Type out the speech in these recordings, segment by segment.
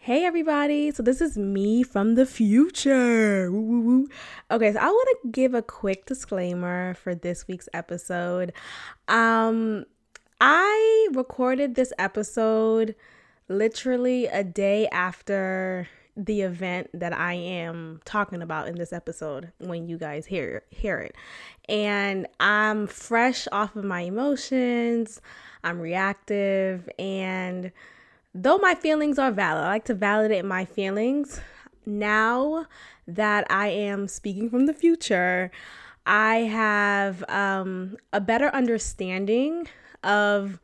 Hey everybody, so this is me from the future. Woo, woo, woo. Okay, so I want to give a quick disclaimer for this week's episode. I recorded this episode literally a day after the event that I am talking about in this episode when you guys hear it. And I'm fresh off of my emotions. I'm reactive, and though my feelings are valid, I like to validate my feelings. Now that I am speaking from the future, I have a better understanding of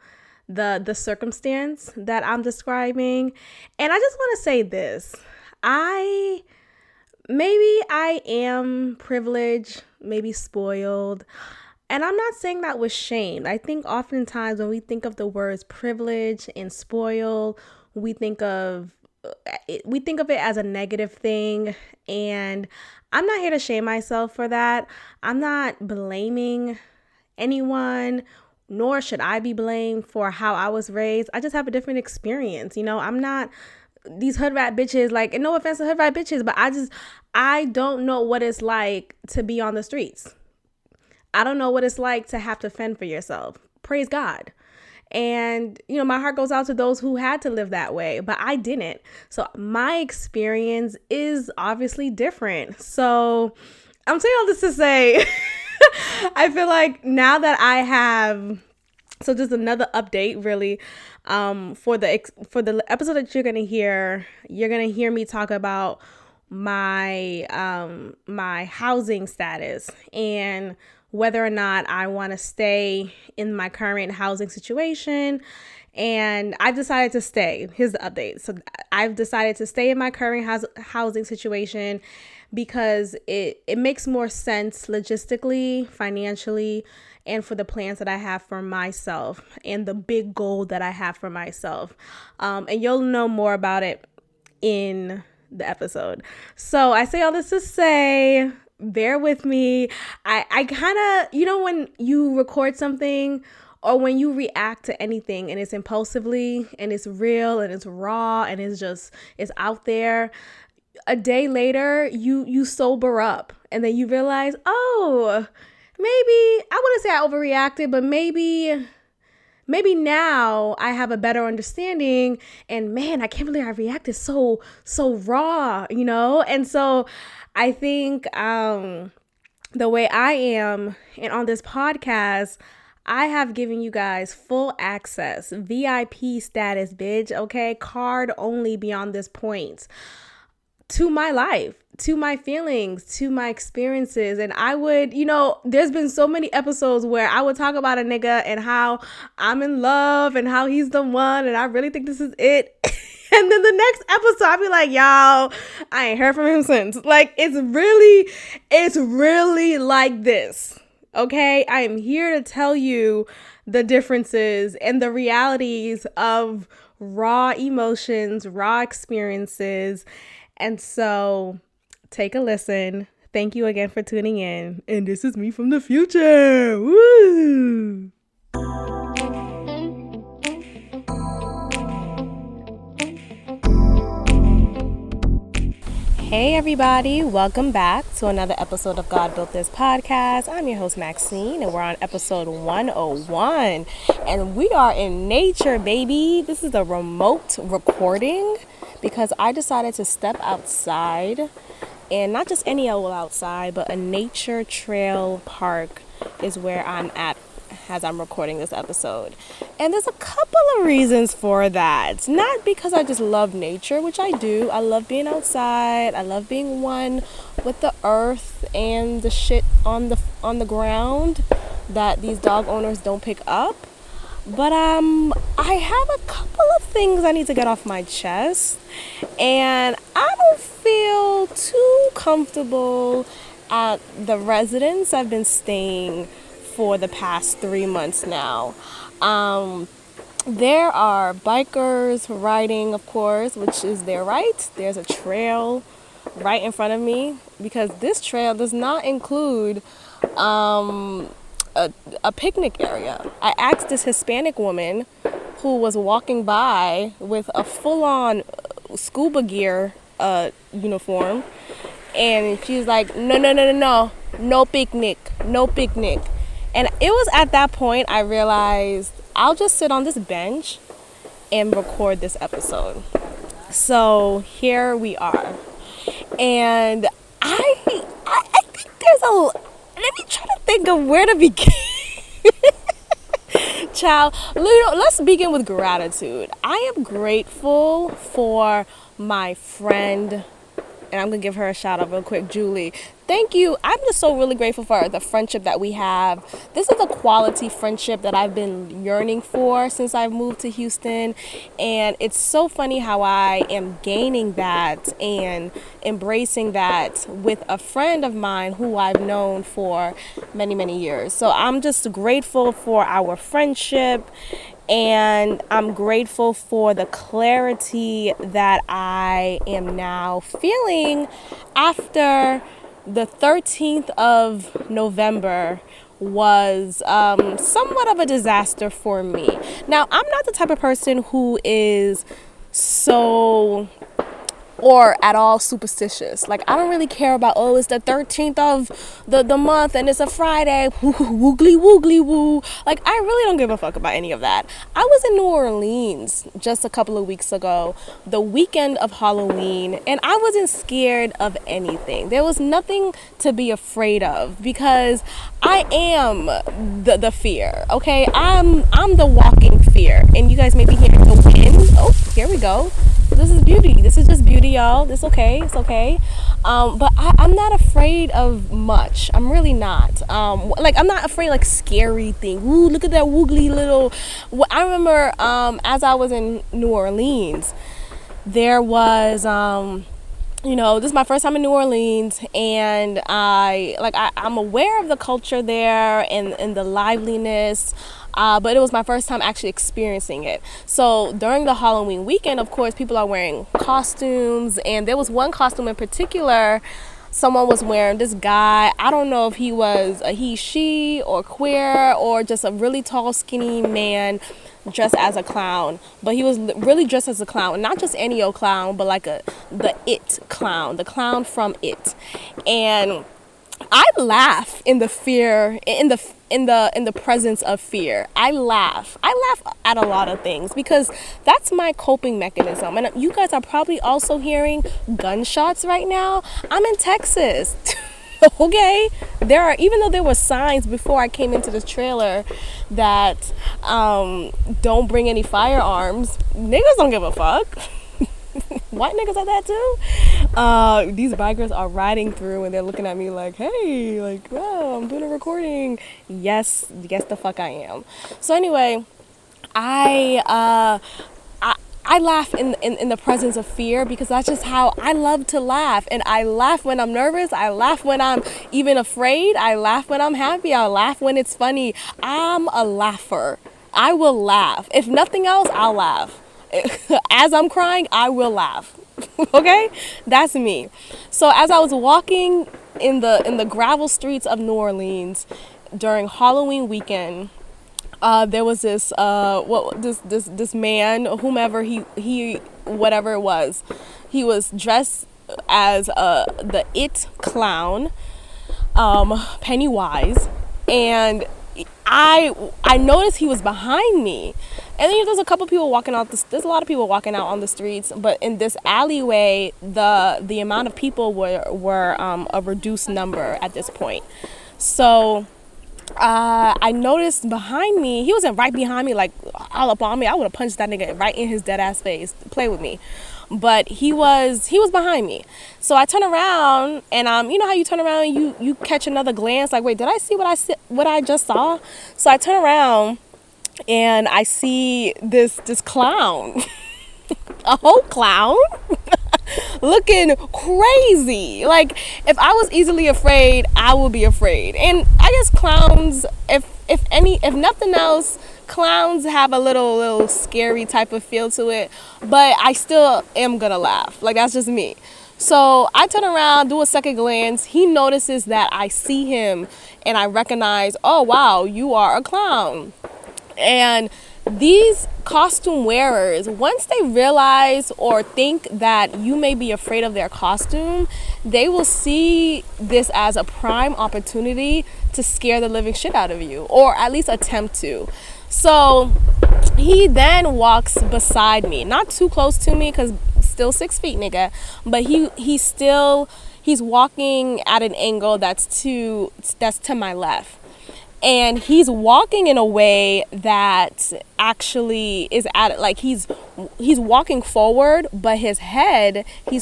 the circumstance that I'm describing. And I just want to say this. I am privileged, maybe spoiled. And I'm not saying that with shame. I think oftentimes when we think of the words privilege and spoil, we think of it as a negative thing. And I'm not here to shame myself for that. I'm not blaming anyone, nor should I be blamed for how I was raised. I just have a different experience. I'm not these hood rat bitches, like, and no offense to hood rat bitches, but I don't know what it's like to be on the streets. I don't know what it's like to have to fend for yourself. Praise God. And, my heart goes out to those who had to live that way, but I didn't. So my experience is obviously different. So I'm saying all this to say, I feel like now that I have, so just another update really, for the episode that you're going to hear me talk about my housing status and whether or not I want to stay in my current housing situation. And I've decided to stay. Here's the update. So I've decided to stay in my current housing situation because it makes more sense logistically, financially, and for the plans that I have for myself and the big goal that I have for myself. And you'll know more about it in the episode. So I say all this to say, bear with me. I kind of, when you record something or when you react to anything and it's impulsively and it's real and it's raw and it's out there, a day later you sober up and then you realize, oh, maybe, I wouldn't say I overreacted, but maybe now I have a better understanding, and man, I can't believe I reacted so raw, And so I think the way I am, and on this podcast, I have given you guys full access, VIP status, bitch, okay? Card only beyond this point, to my life, to my feelings, to my experiences. And I would, there's been so many episodes where I would talk about a nigga and how I'm in love and how he's the one and I really think this is it. And then the next episode, I'll be like, y'all, I ain't heard from him since. Like, it's really like this. Okay, I am here to tell you the differences and the realities of raw emotions, raw experiences. And so take a listen. Thank you again for tuning in. And this is me from the future. Woo! Hey everybody, welcome back to another episode of God Built This podcast. I'm your host Maxine, and we're on episode 101. And we are in nature, baby. This is a remote recording because I decided to step outside, and not just any old outside, but a nature trail park is where I'm at as I'm recording this episode. And there's a couple of reasons for that. Not because I just love nature, which I do. I love being outside. I love being one with the earth and the shit on the ground that these dog owners don't pick up. But I have a couple of things I need to get off my chest, and I don't feel too comfortable at the residence I've been staying for the past 3 months now. There are bikers riding, of course, which is their right. There's a trail right in front of me because this trail does not include a picnic area. I asked this Hispanic woman who was walking by with a full-on scuba gear uniform. And she's like, no, no, no, no, no, no picnic, no picnic. And it was at that point I realized I'll just sit on this bench and record this episode. So here we are. And I think let me try to think of where to begin. Child, let's begin with gratitude. I am grateful for my friend, and I'm gonna give her a shout out real quick, Julie. Thank you. I'm just so really grateful for the friendship that we have. This is a quality friendship that I've been yearning for since I've moved to Houston. And it's so funny how I am gaining that and embracing that with a friend of mine who I've known for many, many years. So I'm just grateful for our friendship. And I'm grateful for the clarity that I am now feeling after the 13th of November was somewhat of a disaster for me. Now, I'm not the type of person who is so or at all superstitious. Like, I don't really care about, oh, it's the 13th of the month and it's a Friday, woogly woogly woo. Like, I really don't give a fuck about any of that. I was in New Orleans just a couple of weeks ago, the weekend of Halloween, and I wasn't scared of anything. There was nothing to be afraid of because I am the fear, okay? I'm the walking fear, and you guys may be hearing the wind. Oh, here we go. This is beauty. This is just beauty, y'all. It's okay. It's okay. But I'm not afraid of much. I'm really not. Like, I'm not afraid, like, scary thing. Ooh, look at that woogly little. I remember as I was in New Orleans, there was, this is my first time in New Orleans, and I'm aware of the culture there and the liveliness. But it was my first time actually experiencing it. So during the Halloween weekend, of course, people are wearing costumes. And there was one costume in particular, someone was wearing, this guy, I don't know if he was a he, she, or queer, or just a really tall, skinny man dressed as a clown. But he was really dressed as a clown. Not just any old clown, but like the It clown, the clown from It. And I laugh in the fear, in the presence of fear. I laugh at a lot of things because that's my coping mechanism. And you guys are probably also hearing gunshots right now. I'm in Texas. Okay, even though there were signs before I came into this trailer that don't bring any firearms, niggas don't give a fuck. White niggas are that too. These bikers are riding through and they're looking at me like, hey, like, wow, I'm doing a recording. Yes, the fuck I am. So anyway, I laugh in the presence of fear because that's just how I love to laugh. And I laugh when I'm nervous. I laugh when I'm even afraid. I laugh when I'm happy. I laugh when it's funny. I'm a laugher. I will laugh. If nothing else, I'll laugh. As I'm crying, I will laugh. Okay? That's me. So as I was walking in the gravel streets of New Orleans during Halloween weekend, there was this this man, whomever he whatever it was, he was dressed as the It clown, Pennywise, and I noticed he was behind me. And then there's a couple people walking out. There's a lot of people walking out on the streets, but in this alleyway, the amount of people were a reduced number at this point. So I noticed behind me, he wasn't right behind me, like all up on me. I would have punched that nigga right in his dead ass face. Play with me. But he was behind me. So I turn around and you know how you turn around and you catch another glance, like, wait, did I see what I just saw? So I turn around and I see this clown, a whole clown, looking crazy. Like, if I was easily afraid, I would be afraid. And I guess clowns, if nothing else, clowns have a little scary type of feel to it, but I still am gonna laugh. Like, that's just me. So I turn around, do a second glance. He notices that I see him and I recognize, oh wow, you are a clown. And these costume wearers, once they realize or think that you may be afraid of their costume, they will see this as a prime opportunity to scare the living shit out of you, or at least attempt to. So he then walks beside me, not too close to me because still 6 feet, nigga, but he's walking at an angle that's to my left. And he's walking in a way that actually is at, like, he's walking forward, but he's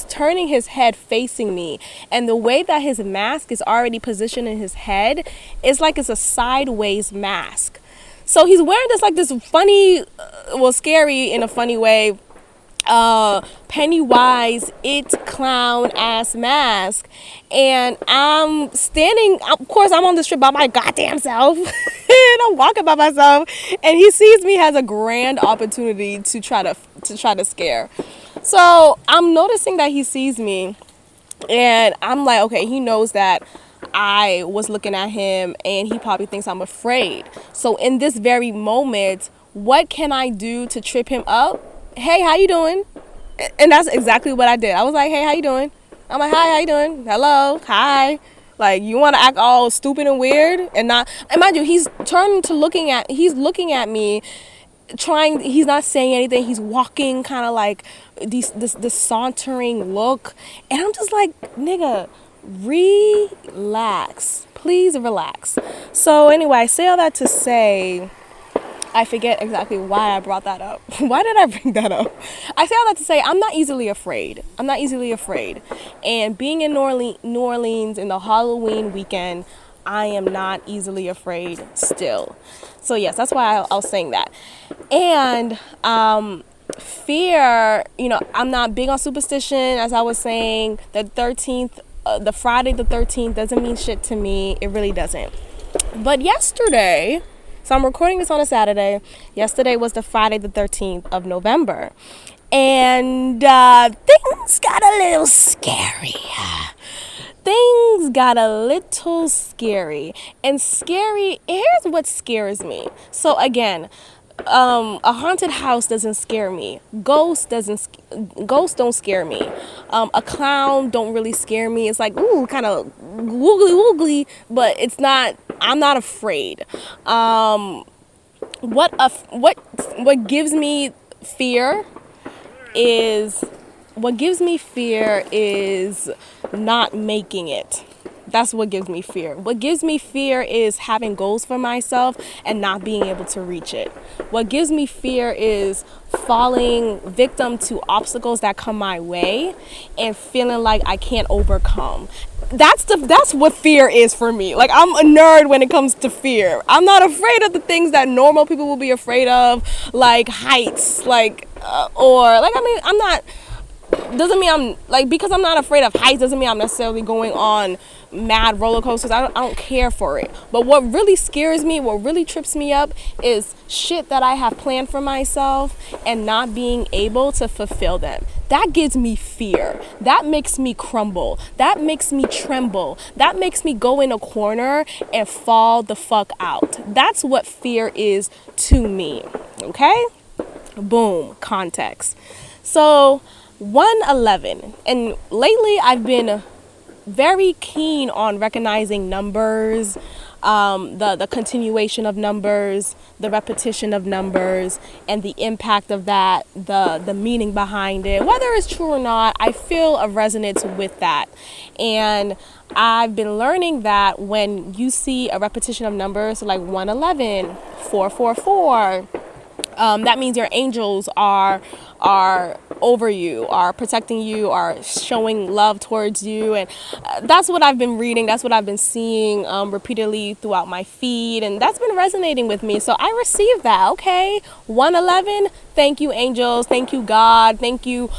turning his head facing me. And the way that his mask is already positioned in his head is like it's a sideways mask. So he's wearing this funny, scary in a funny way, Pennywise clown ass mask, and I'm standing, of course I'm on the strip by my goddamn self and I'm walking by myself, and he sees me as a grand opportunity to try to scare. So I'm noticing that he sees me, and I'm like, okay, he knows that I was looking at him and he probably thinks I'm afraid. So in this very moment, what can I do to trip him up? Hey, how you doing? And that's exactly what I did. I was like, hey, how you doing? I'm like, hi, how you doing? Hello, hi. Like, you want to act all stupid and weird and not, and mind you, he's looking at me, he's not saying anything. He's walking kind of like this sauntering look. And I'm just like, nigga, relax. Please relax. So anyway, I say all that to say, I forget exactly why I brought that up. Why did I bring that up? I say all that to say I'm not easily afraid. And being in New Orleans in the Halloween weekend, I am not easily afraid still. So yes, that's why I was saying that. And fear, I'm not big on superstition. As I was saying, the 13th, the Friday the 13th doesn't mean shit to me. It really doesn't. But yesterday, so I'm recording this on a Saturday. Yesterday was the Friday the 13th of November. And things got a little scary. And scary, here's what scares me. So again, a haunted house doesn't scare me. Ghosts don't scare me. A clown don't really scare me. It's like, ooh, kind of woogly, but it's not. I'm not afraid. What gives me fear is not making it. That's what gives me fear. What gives me fear is having goals for myself and not being able to reach it. What gives me fear is falling victim to obstacles that come my way and feeling like I can't overcome. That's what fear is for me. Like, I'm a nerd when it comes to fear. I'm not afraid of the things that normal people will be afraid of, like heights, I'm not. Doesn't mean I'm like, because I'm not afraid of heights doesn't mean I'm necessarily going on mad roller coasters. I don't care for it. But what really scares me, what really trips me up is shit that I have planned for myself and not being able to fulfill them. That gives me fear. That makes me crumble. That makes me tremble. That makes me go in a corner and fall the fuck out. That's what fear is to me. Okay? Boom. Context. So 111, and lately I've been very keen on recognizing numbers, the continuation of numbers, the repetition of numbers, and the impact of that, the meaning behind it. Whether it's true or not, I feel a resonance with that. And I've been learning that when you see a repetition of numbers like 111, 444, that means your angels are over you, are protecting you, are showing love towards you. And that's what I've been reading. That's what I've been seeing repeatedly throughout my feed. And that's been resonating with me. So I received that. Okay. 111. Thank you, angels. Thank you, God. Thank you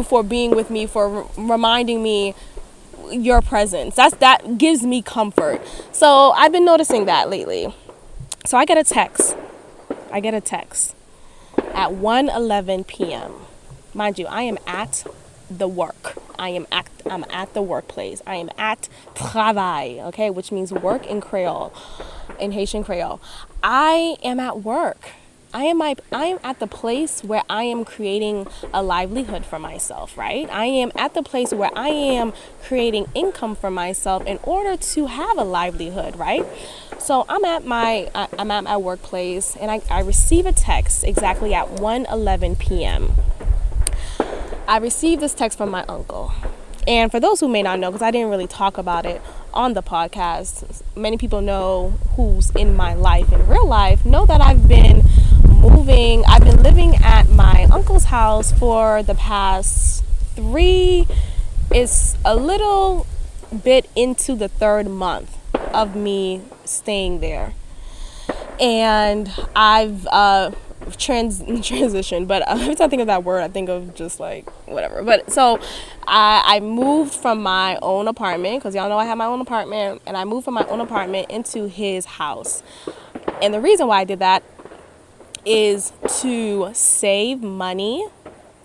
for being with me, for reminding me your presence. That gives me comfort. So I've been noticing that lately. So I get a text at 1:11 p.m. Mind you, I am at the work. I'm at the workplace. I am at travail, okay, which means work in Creole, in Haitian Creole. I am at work. I am at the place where I am creating a livelihood for myself, right? I am at the place where I am creating income for myself in order to have a livelihood, right? So I'm at my workplace, and I receive a text exactly at 1:11 p.m. I received this text from my uncle. And for those who may not know, because I didn't really talk about it on the podcast, many people know who's in my life in real life know that I've been living at my uncle's house for the past it's a little bit into the third month of me staying there. And I've transition, but every time I think of that word, I think of just like whatever. But so I moved from my own apartment, because y'all know I have my own apartment, and I moved from my own apartment into his house. And the reason why I did that is to save money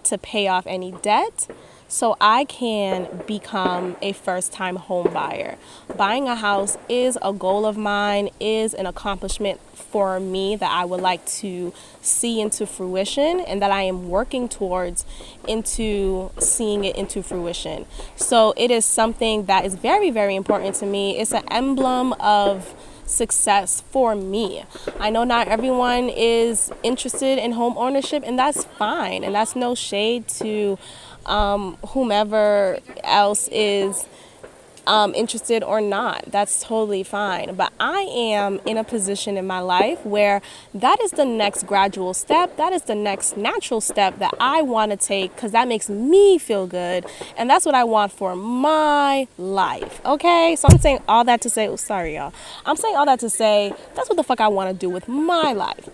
to pay off any debt, so I can become a first-time home buyer. Buying a house is a goal of mine, is an accomplishment for me that I would like to see into fruition, and that I am working towards into seeing it into fruition. So it is something that is very, very important to me. It's an emblem of success for me. I know not everyone is interested in home ownership, and that's fine, and that's no shade to whomever else is interested or not. That's totally fine. But I am in a position in my life where that is the next gradual step. That is the next natural step that I want to take, because that makes me feel good. And that's what I want for my life. Okay? So I'm saying all that to say, sorry, y'all. I'm saying all that to say that's what the fuck I want to do with my life.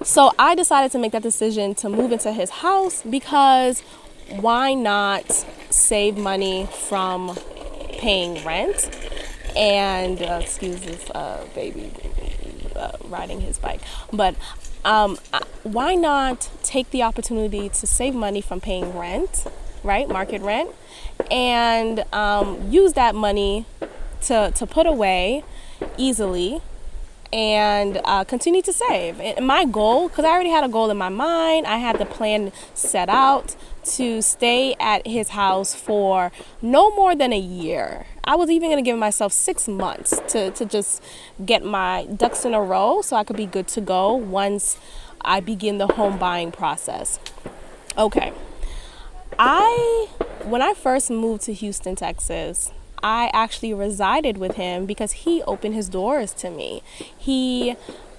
So I decided to make that decision to move into his house, because why not save money from paying rent? And excuse this baby riding his bike. But why not take the opportunity to save money from paying rent, right? Market rent, and use that money to put away easily, and continue to save. And my goal, because I already had a goal in my mind, I had the plan set out to stay at his house for no more than a year. I was even going to give myself 6 months to just get my ducks in a row so I could be good to go once I begin the home buying process. Okay. When I first moved to Houston, Texas, I actually resided with him because he opened his doors to me. He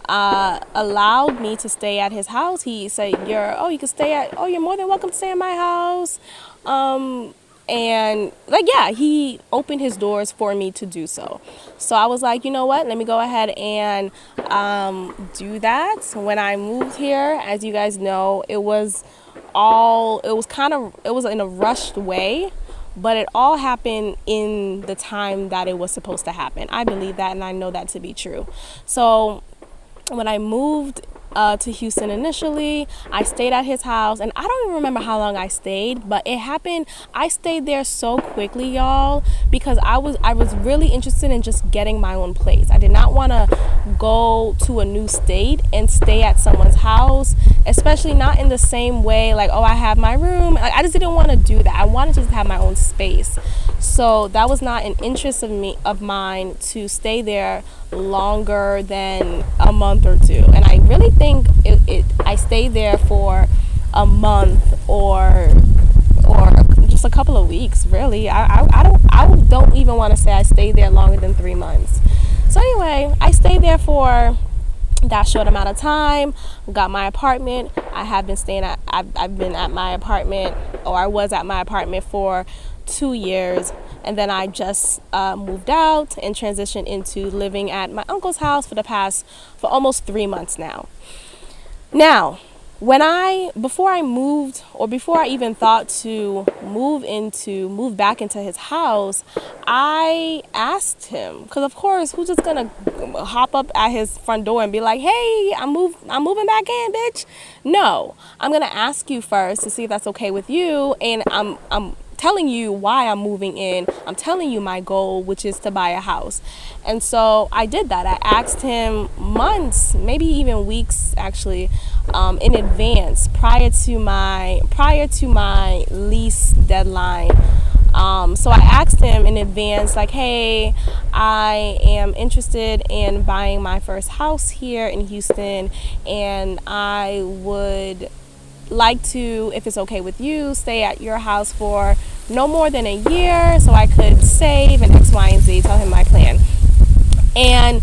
allowed me to stay at his house. He said, you're more than welcome to stay at my house. And he opened his doors for me to do so. So I was like, you know what, let me go ahead and do that. When I moved here, as you guys know, it was in a rushed way. But it all happened in the time that it was supposed to happen. I believe that, and I know that to be true. So when I moved to Houston initially, I stayed at his house, and I don't even remember how long I stayed, but it happened. I stayed there so quickly, y'all, because I was really interested in just getting my own place. I did not want to go to a new state and stay at someone's house, especially not in the same way, like, oh, I have my room. I just didn't want to do that. I wanted to just have my own space. So that was not an interest of mine to stay there longer than a month or two. And I really think I stayed there for a month or just a couple of weeks, really. I don't even want to say I stayed there longer than 3 months. So anyway, I stayed there for that short amount of time, got my apartment. I've been at my apartment, or I was at my apartment for 2 years, and then I just moved out and transitioned into living at my uncle's house for almost 3 months now. Now, before I even thought to move back into his house, I asked him, because of course, who's just gonna hop up at his front door and be like, hey, I'm moving back in, bitch? No, I'm gonna ask you first to see if that's okay with you, and I'm telling you why I'm moving in. I'm telling you my goal, which is to buy a house. And so I did that. I asked him months, maybe even weeks actually, in advance, prior to my lease deadline. So I asked him in advance, like, hey, I am interested in buying my first house here in Houston, and I would like to, if it's okay with you, stay at your house for no more than a year so I could save and X, Y, and Z, tell him my plan. And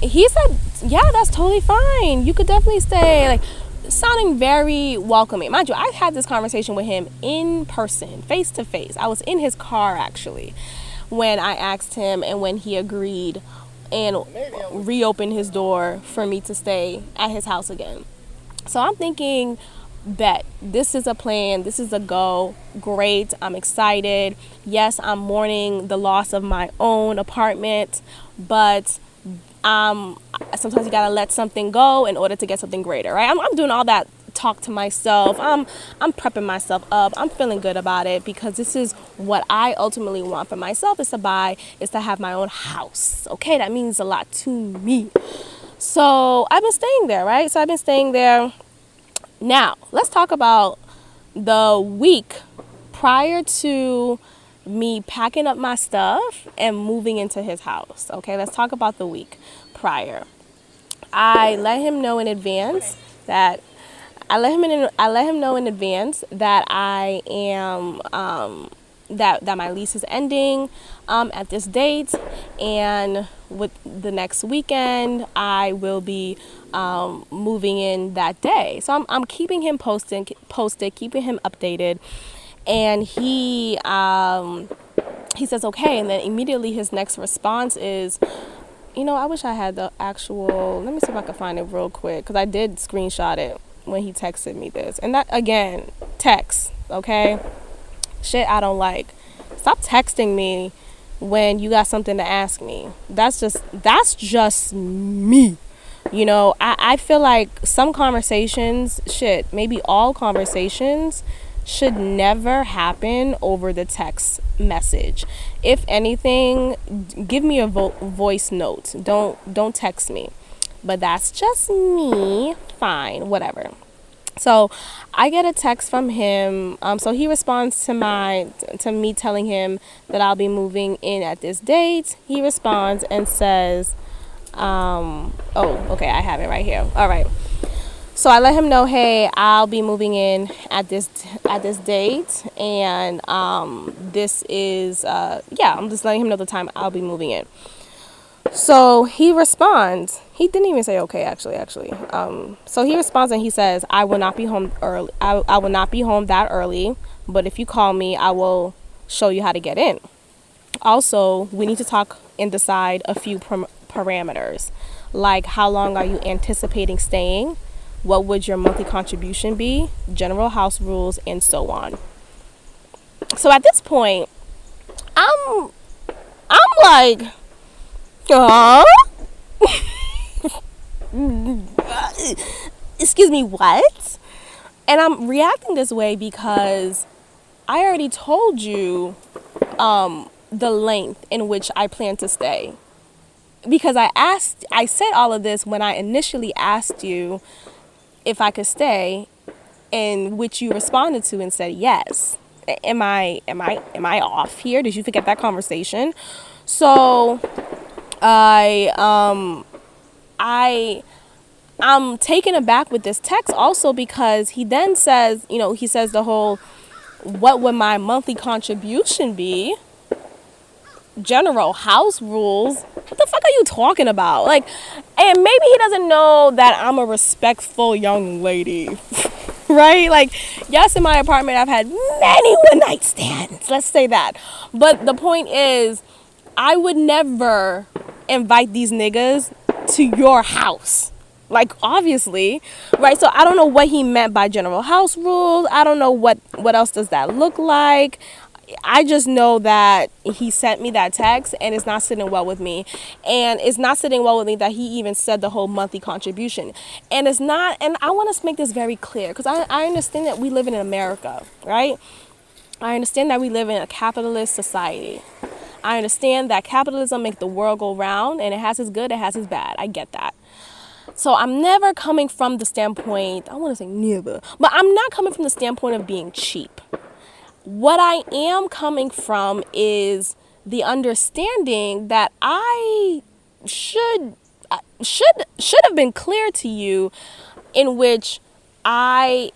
he said, yeah, that's totally fine. You could definitely stay. Like, sounding very welcoming. Mind you, I had this conversation with him in person, face to face. I was in his car actually when I asked him and when he agreed and reopened his door for me to stay at his house again. So I'm thinking, bet, this is a plan, this is a go, great, I'm excited. Yes, I'm mourning the loss of my own apartment, but sometimes you gotta let something go in order to get something greater, right? I'm doing all that talk to myself. I'm prepping myself up. I'm feeling good about it because this is what I ultimately want for myself, is to have my own house. Okay, that means a lot to me. So I've been staying there, right? So I've been staying there. Now, let's talk about the week prior to me packing up my stuff and moving into his house. Okay, let's talk about the week prior. I let him know in advance that I am that my lease is ending at this date, and with the next weekend I will be moving in that day. So I'm keeping him posted, keeping him updated, and he says okay, and then immediately his next response is, I wish I had the actual, let me see if I can find it real quick, because I did screenshot it when he texted me this. And that, again, text, okay? Shit I don't like. Stop texting me when you got something to ask me. That's just me. I feel like some conversations, maybe all conversations should never happen over the text message. If anything, give me a voice note. Don't text me. But that's just me. Fine, whatever. So I get a text from him. So he responds to me telling him that I'll be moving in at this date. He responds and says, okay, I have it right here. All right. So I let him know, hey, I'll be moving in at this date, and this is I'm just letting him know the time I'll be moving in. So he responds. He didn't even say okay, actually. So he responds and he says, I will not be home early. I will not be home that early, but if you call me, I will show you how to get in. Also, we need to talk and decide a few parameters, like how long are you anticipating staying? What would your monthly contribution be? General house rules, and so on. So at this point, I'm like, excuse me, what? And I'm reacting this way because I already told you the length in which I plan to stay. Because I said all of this when I initially asked you if I could stay, in which you responded to and said yes. Am I off here? Did you forget that conversation? So I'm taken aback with this text also because he then says, he says the whole, what would my monthly contribution be? General house rules. What the fuck are you talking about? Like, and maybe he doesn't know that I'm a respectful young lady. Right? Like, yes, in my apartment I've had many one-night stands. Let's say that. But the point is, I would never invite these niggas to your house. Like, obviously, right? So I don't know what he meant by general house rules. I don't know what else does that look like. I just know that he sent me that text and it's not sitting well with me. And it's not sitting well with me that he even said the whole monthly contribution. And it's not, and I want to make this very clear because I understand that we live in America, right? I understand that we live in a capitalist society. I understand that capitalism makes the world go round, and it has its good, it has its bad. I get that. So I'm never coming from the standpoint, I want to say never, but I'm not coming from the standpoint of being cheap. What I am coming from is the understanding that I should should have been clear to you in which I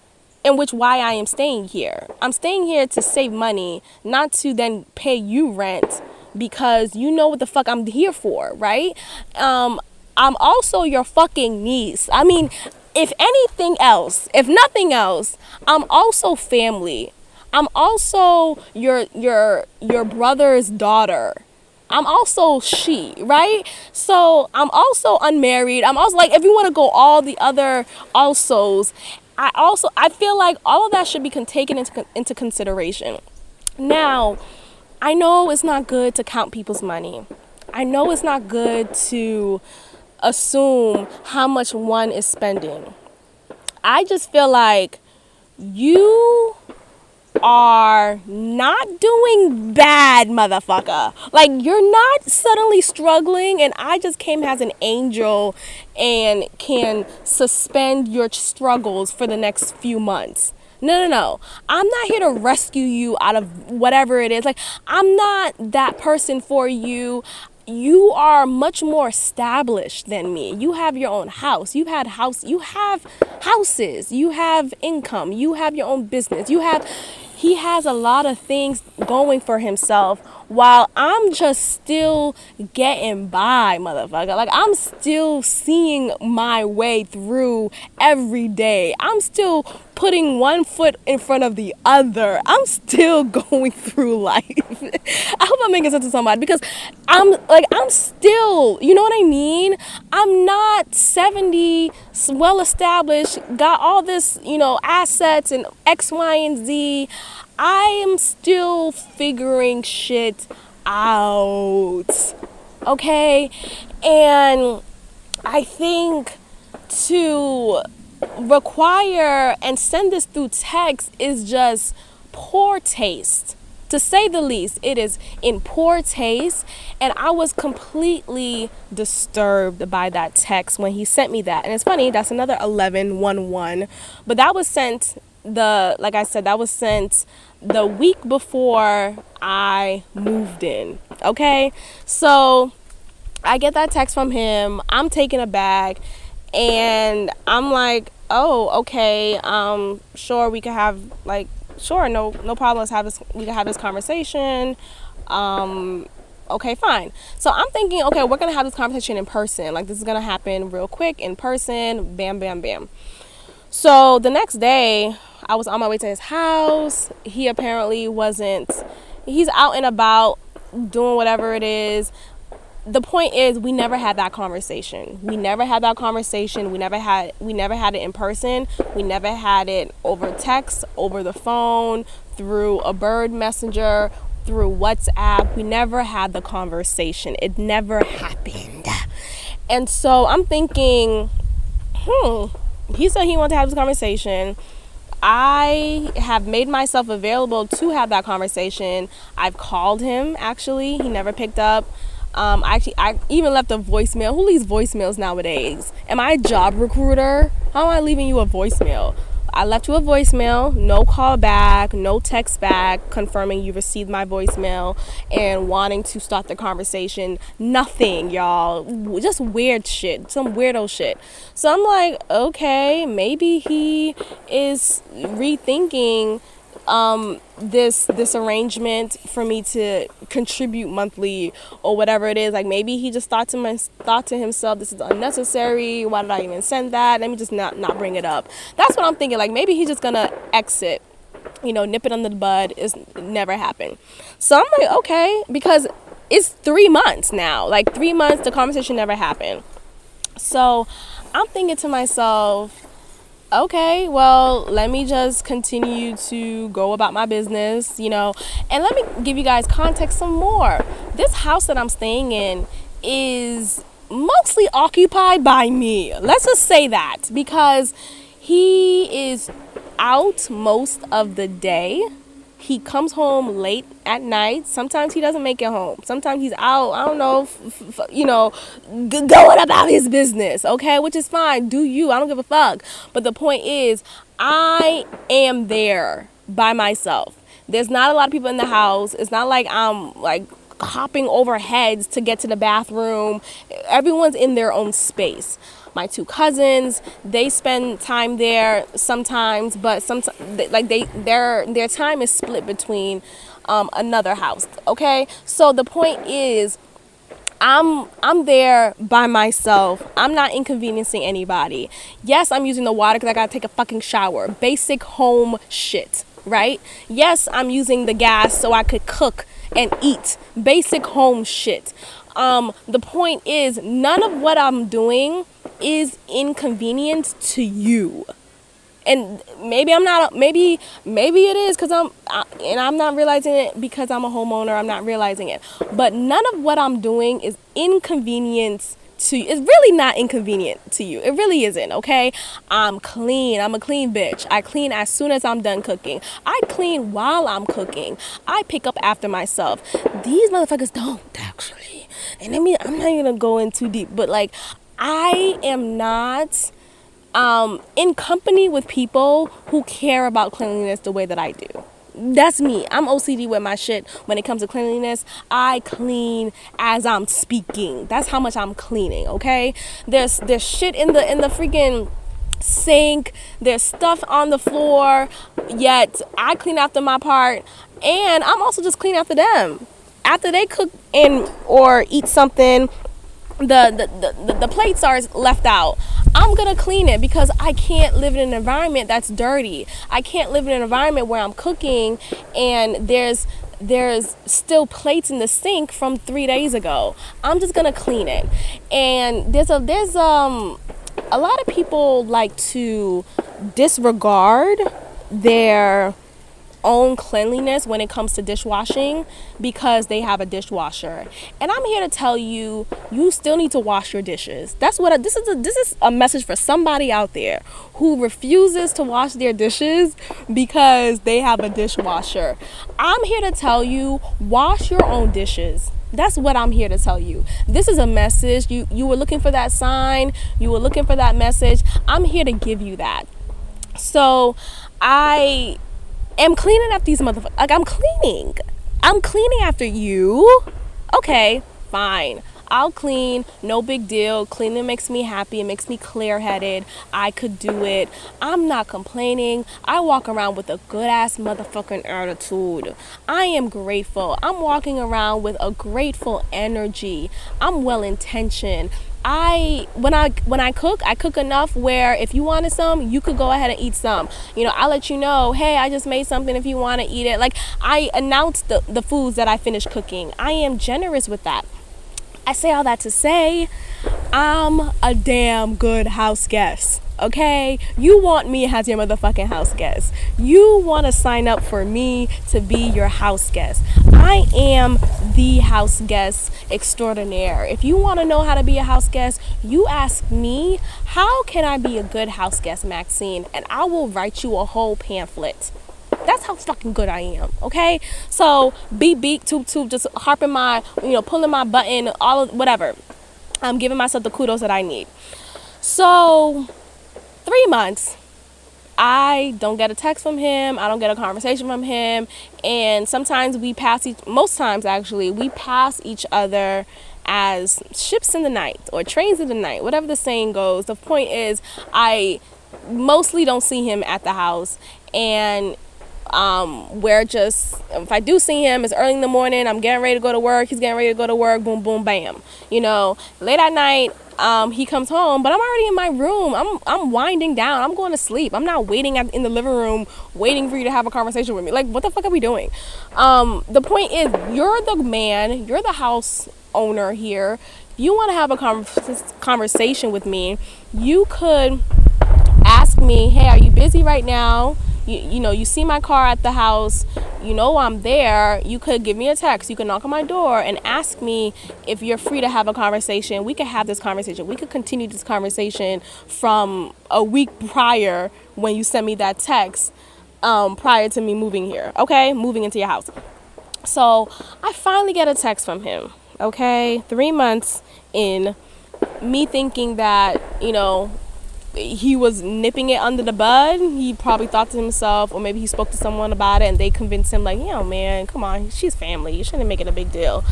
in which why I am staying here. I'm staying here to save money, not to then pay you rent because you know what the fuck I'm here for, right? I'm also your fucking niece. I mean, if anything else, if nothing else, I'm also family. I'm also your brother's daughter. I'm also she, right? So I'm also unmarried. I'm also like, if you want to go all the other alsos, I feel like all of that should be taken into consideration. Now, I know it's not good to count people's money. I know it's not good to assume how much one is spending. I just feel like you are not doing bad, motherfucker. Like, you're not suddenly struggling and I just came as an angel and can suspend your struggles for the next few months. No. I'm not here to rescue you out of whatever it is. Like, I'm not that person for you. You are much more established than me. You have your own house. You have houses. You have income. You have your own business. He has a lot of things going for himself while I'm just still getting by, motherfucker. Like, I'm still seeing my way through every day. I'm still putting one foot in front of the other. I'm still going through life. I hope I'm making sense to somebody because I'm still, you know what I mean? I'm not 70, well established, got all this, assets and X, Y, and Z. I am still figuring shit out. Okay? And I think to require and send this through text is just poor taste. To say the least, it is in poor taste, and I was completely disturbed by that text when he sent me that. And it's funny, that's another 1111, but that was sent like I said, that was sent the week before I moved in. Okay, so I get that text from him. I'm taken aback, and I'm like, oh, okay, sure, we could have sure, no problem. We can have this conversation. Okay, fine. So I'm thinking, okay, we're gonna have this conversation in person. Like, this is gonna happen real quick in person. Bam, bam, bam. So the next day, I was on my way to his house. He apparently wasn't. He's out and about doing whatever it is. The point is, we never had that conversation. We never had it in person. We never had it over text, over the phone, through a bird messenger, through WhatsApp. We never had the conversation. It never happened. And so I'm thinking, he said he wanted to have this conversation. I have made myself available to have that conversation. I've called him, actually. He never picked up. I even left a voicemail. Who leaves voicemails nowadays? Am I a job recruiter? How am I leaving you a voicemail? I left you a voicemail, no call back, no text back, confirming you received my voicemail and wanting to start the conversation. Nothing, y'all. Just weird shit, some weirdo shit. So I'm like, okay, maybe he is rethinking this arrangement for me to contribute monthly or whatever it is. Like, maybe he just thought to himself, this is unnecessary, why did I even send that, let me just not bring it up. That's what I'm thinking. Like, maybe he's just gonna exit, nip it under the bud. It's never happened. So I'm like, okay, because it's 3 months now. Like, 3 months, the conversation never happened. So I'm thinking to myself, okay, well, let me just continue to go about my business, and let me give you guys context some more. This house that I'm staying in is mostly occupied by me. Let's just say that, because he is out most of the day. He comes home late at night. Sometimes he doesn't make it home. Sometimes he's out, I don't know, going about his business, okay? Which is fine. Do you. I don't give a fuck. But the point is, I am there by myself. There's not a lot of people in the house. It's not like I'm like hopping over heads to get to the bathroom. Everyone's in their own space. My two cousins, they spend time there sometimes, but sometimes like their time is split between another house. Okay, so the point is, I'm there by myself. I'm not inconveniencing anybody. Yes, I'm using the water because I gotta take a fucking shower. Basic home shit, right? Yes, I'm using the gas so I could cook and eat. Basic home shit. The point is, none of what I'm doing is inconvenient to you. And maybe I'm not, maybe it is because I'm not realizing it because I'm a homeowner. I'm not realizing it. But none of what I'm doing is inconvenient to you. It's really not inconvenient to you. It really isn't, okay? I'm clean. I'm a clean bitch. I clean as soon as I'm done cooking. I clean while I'm cooking. I pick up after myself. These motherfuckers don't, actually. And I mean, I'm not even gonna go in too deep, but like, I am not in company with people who care about cleanliness the way that I do. That's me. I'm OCD with my shit when it comes to cleanliness. I clean as I'm speaking. That's how much I'm cleaning, okay? There's shit in the freaking sink. There's stuff on the floor. Yet I clean after my part, and I'm also just clean after them. After they cook and or eat something, the plates are left out. I'm gonna clean it because I can't live in an environment that's dirty. I can't live in an environment where I'm cooking and there's still plates in the sink from 3 days ago. I'm just gonna clean it. And there's a lot of people like to disregard their own cleanliness when it comes to dishwashing because they have a dishwasher. And I'm here to tell you, you still need to wash your dishes. That's what this is a message for somebody out there who refuses to wash their dishes because they have a dishwasher. I'm here to tell you, wash your own dishes. That's what I'm here to tell you. This is a message. You were looking for that sign. You were looking for that message. I'm here to give you that. So I am cleaning up these motherfuckers. Like, I'm cleaning after you. Okay, fine. I'll clean. No big deal. Cleaning makes me happy. It makes me clear-headed. I could do it. I'm not complaining. I walk around with a good-ass motherfucking attitude. I am grateful. I'm walking around with a grateful energy. I'm well-intentioned. When I cook enough where if you wanted some, you could go ahead and eat some. You know, I'll let you know, hey, I just made something if you want to eat it. Like, I announce the foods that I finished cooking. I am generous with that. I say all that to say, I'm a damn good house guest. Okay, you want me as your motherfucking house guest. You want to sign up for me to be your house guest. I am the house guest extraordinaire. If you want to know how to be a house guest, you ask me, how can I be a good house guest, Maxine? And I will write you a whole pamphlet. That's how fucking good I am, okay? So, beep, beep, toop, toop, just harping my, pulling my button, all of, whatever. I'm giving myself the kudos that I need. So, 3 months, I don't get a text from him. I don't get a conversation from him. And sometimes most times actually, we pass each other as ships in the night or trains in the night, whatever the saying goes. The point is, I mostly don't see him at the house. And if I do see him, it's early in the morning, I'm getting ready to go to work, he's getting ready to go to work, boom, boom, bam. Late at night, he comes home, but I'm already in my room. I'm winding down. I'm going to sleep. I'm not waiting in the living room, waiting for you to have a conversation with me. Like, what the fuck are we doing? The point is, you're the man, you're the house owner here. If you want to have a conversation with me, you could ask me, hey, are you busy right now? You see my car at the house, I'm there. You could give me a text. You can knock on my door and ask me if you're free to have a conversation. We could have this conversation. We could continue this conversation from a week prior when you send me that text. prior to me moving here, okay, moving into your house. So I finally get a text from him, okay, 3 months in, me thinking that, he was nipping it under the bud. He probably thought to himself, or maybe he spoke to someone about it and they convinced him, like, man, come on, she's family, you shouldn't make it a big deal.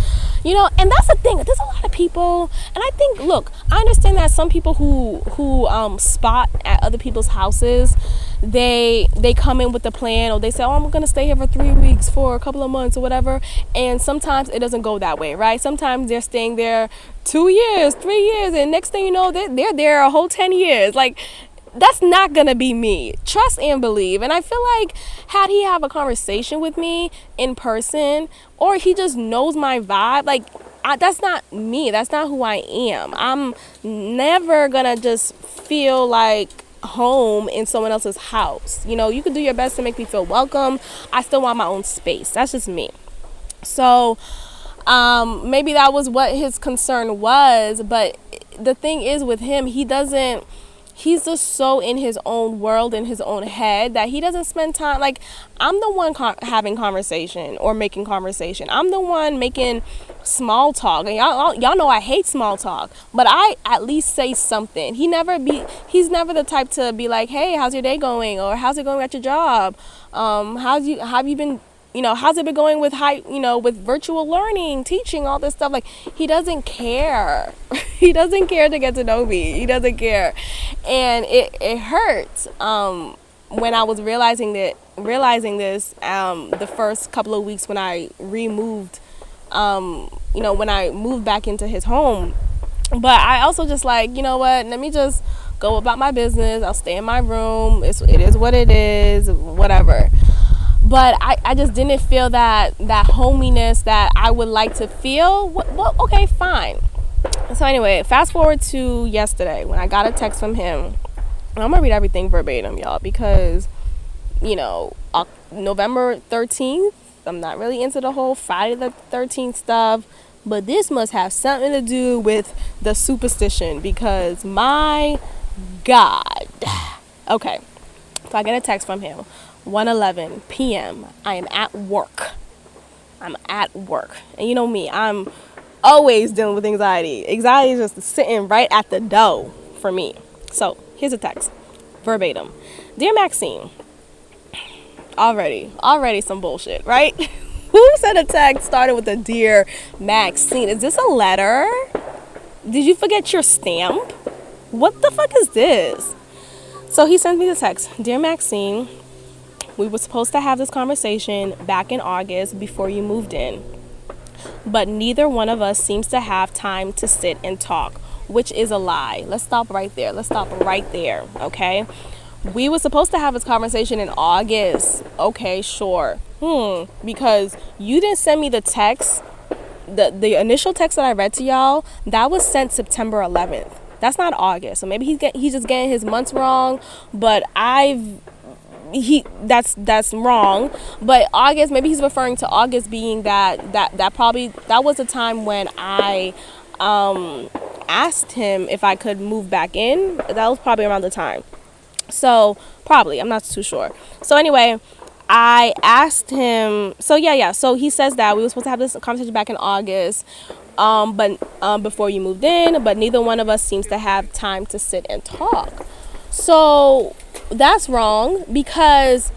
And that's the thing, there's a lot of people, and I think, look, I understand that some people who spot at other people's houses, they come in with a plan, or they say, I'm gonna stay here for 3 weeks, for a couple of months, or whatever. And sometimes it doesn't go that way, right? Sometimes they're staying there 2 years, 3 years, and next thing you know, they're there a whole 10 years. Like, that's not gonna be me. Trust and believe. And I feel like, had he have a conversation with me in person, or he just knows my vibe, like, that's not me. That's not who I am. I'm never gonna just feel like home in someone else's house. You can do your best to make me feel welcome. I still want my own space. That's just me. So maybe that was what his concern was, but the thing is with him, he's just so in his own world, in his own head, that he doesn't spend time. Like, I'm the one having conversation or making conversation. I'm the one making small talk, and y'all know I hate small talk, but I at least say something. He's never the type to be like, hey, how's your day going, or how's it going at your job, have you been, how's it been going with with virtual learning, teaching, all this stuff. Like, he doesn't care. He doesn't care to get to know me. He doesn't care. And it hurts when I was realizing this the first couple of weeks when I removed, when I moved back into his home. But I also just like, you know what, let me just go about my business. I'll stay in my room. It is what it is, whatever. But I just didn't feel that hominess that I would like to feel. Well, okay, fine. So anyway, fast forward to yesterday when I got a text from him. I'm gonna read everything verbatim, y'all, because November 13th, I'm not really into the whole Friday the 13th stuff, but this must have something to do with the superstition, because my God. Okay, so I get a text from him, 1:11 p.m. I am at work. And you know me, I'm always dealing with anxiety. Anxiety is just sitting right at the door for me. So here's a text, verbatim. Dear Maxine, already some bullshit, right? Who sent a text started with a Dear Maxine? Is this a letter? Did you forget your stamp? What the fuck is this? So he sent me the text. Dear Maxine, we were supposed to have this conversation back in August before you moved in, but neither one of us seems to have time to sit and talk, which is a lie. Let's stop right there. Okay? We were supposed to have this conversation in August. Okay, sure. Because you didn't send me the text. The initial text that I read to y'all, that was sent September 11th. That's not August. So maybe he's just getting his months wrong, but that's wrong. But August, maybe he's referring to August being that was the time when I asked him if I could move back in. That was probably around the time. So probably, I'm not too sure. So anyway, I asked him. So yeah. So he says that we were supposed to have this conversation back in August, but before you moved in. But neither one of us seems to have time to sit and talk. So that's wrong, because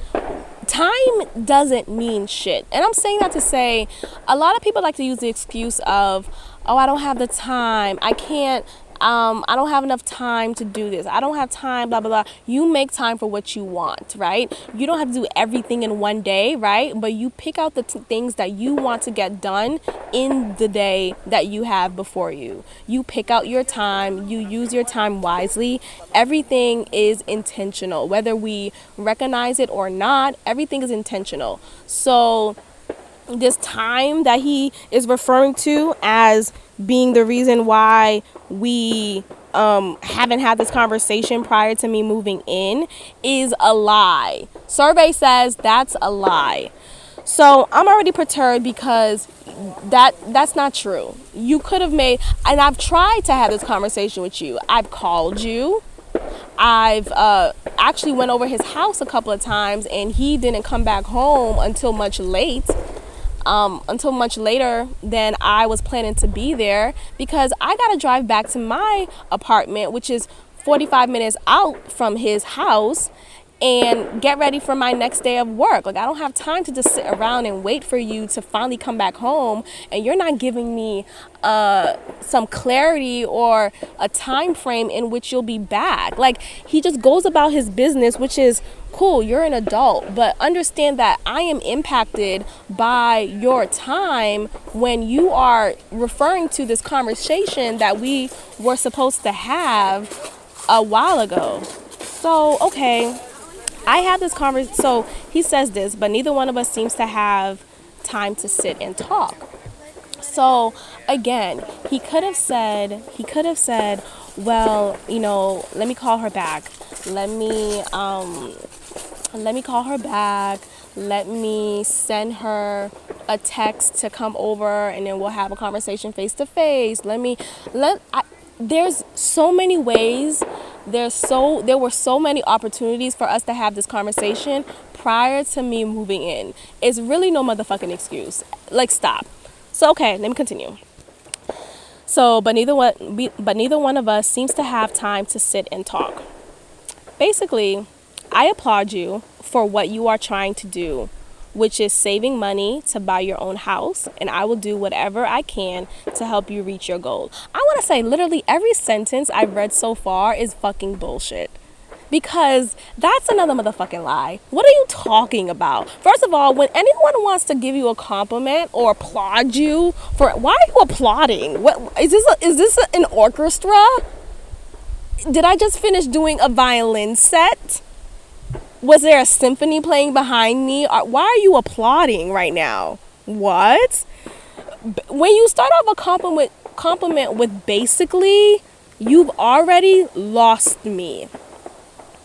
time doesn't mean shit. And I'm saying that to say, a lot of people like to use the excuse of, oh, I don't have the time. I can't. I don't have enough time to do this. I don't have time, blah, blah, blah. You make time for what you want, right? You don't have to do everything in one day, right? But you pick out the things that you want to get done in the day that you have before you. You pick out your time. You use your time wisely. Everything is intentional. Whether we recognize it or not, everything is intentional. So this time that he is referring to as being the reason why we haven't had this conversation prior to me moving in is a lie. Survey says that's a lie. So I'm already perturbed, because that's not true. You could have made, and I've tried to have this conversation with you. I've called you. I've actually went over his house a couple of times, and he didn't come back home until much later than I was planning to be there, because I gotta drive back to my apartment, which is 45 minutes out from his house, and get ready for my next day of work. Like, I don't have time to just sit around and wait for you to finally come back home, and you're not giving me some clarity or a time frame in which you'll be back. Like, he just goes about his business, which is cool. You're an adult, but understand that I am impacted by your time when you are referring to this conversation that we were supposed to have a while ago. So, okay, I had this conversation. So he says this, but neither one of us seems to have time to sit and talk. So again, he could have said, well, let me call her back. Let me call her back. Let me send her a text to come over, and then we'll have a conversation face to face. There's so many ways. There were so many opportunities for us to have this conversation prior to me moving in. It's really no motherfucking excuse. Like, stop. So, okay, let me continue. So, but neither one of us seems to have time to sit and talk. Basically, I applaud you for what you are trying to do, which is saving money to buy your own house, and I will do whatever I can to help you reach your goal. I want to say literally every sentence I've read so far is fucking bullshit, because that's another motherfucking lie. What are you talking about? First of all, when anyone wants to give you a compliment or applaud you for, why are you applauding? What is this an orchestra? Did I just finish doing a violin set? Was there a symphony playing behind me? Why are you applauding right now? What? When you start off a compliment with basically, you've already lost me.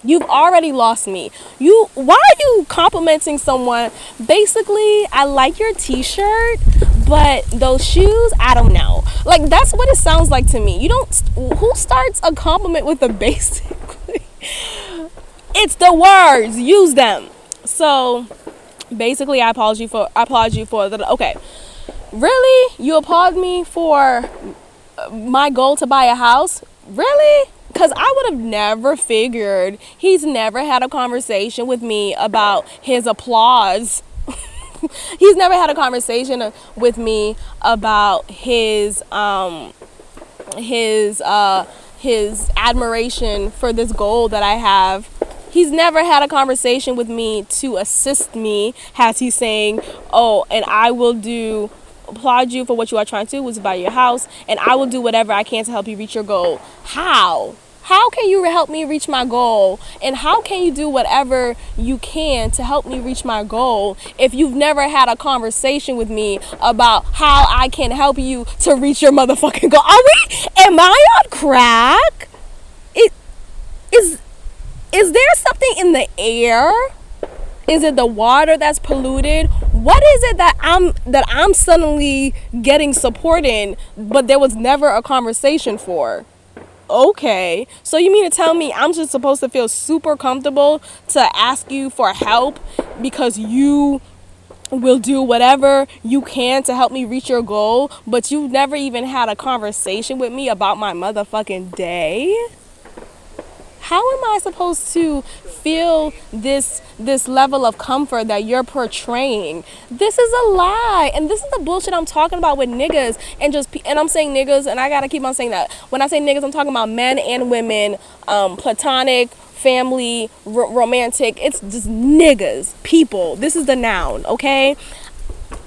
You've already lost me. Why are you complimenting someone? Basically, I like your t-shirt, but those shoes, I don't know. Like, that's what it sounds like to me. Who starts a compliment with a basically? It's the words, use them. So basically, I applaud you for that. Okay, really? You applaud me for my goal to buy a house? Really? Because I would have never figured he's never had a conversation with me about his applause. He's never had a conversation with me about his admiration for this goal that I have. He's never had a conversation with me to assist me, as he's saying, oh, and I will applaud you for what you are trying to do, which is buy your house, and I will do whatever I can to help you reach your goal. How? How can you help me reach my goal? And how can you do whatever you can to help me reach my goal if you've never had a conversation with me about how I can help you to reach your motherfucking goal? Am I on crack? Is there something in the air? Is it the water that's polluted? What is it that I'm suddenly getting support in, but there was never a conversation for? Okay, so you mean to tell me I'm just supposed to feel super comfortable to ask you for help because you will do whatever you can to help me reach your goal, but you've never even had a conversation with me about my motherfucking day? How am I supposed to feel this level of comfort that you're portraying? This is a lie, and this is the bullshit I'm talking about with niggas, and I'm saying niggas, and I gotta keep on saying that. When I say niggas, I'm talking about men and women, platonic, family, romantic. It's just niggas, people. This is the noun, okay?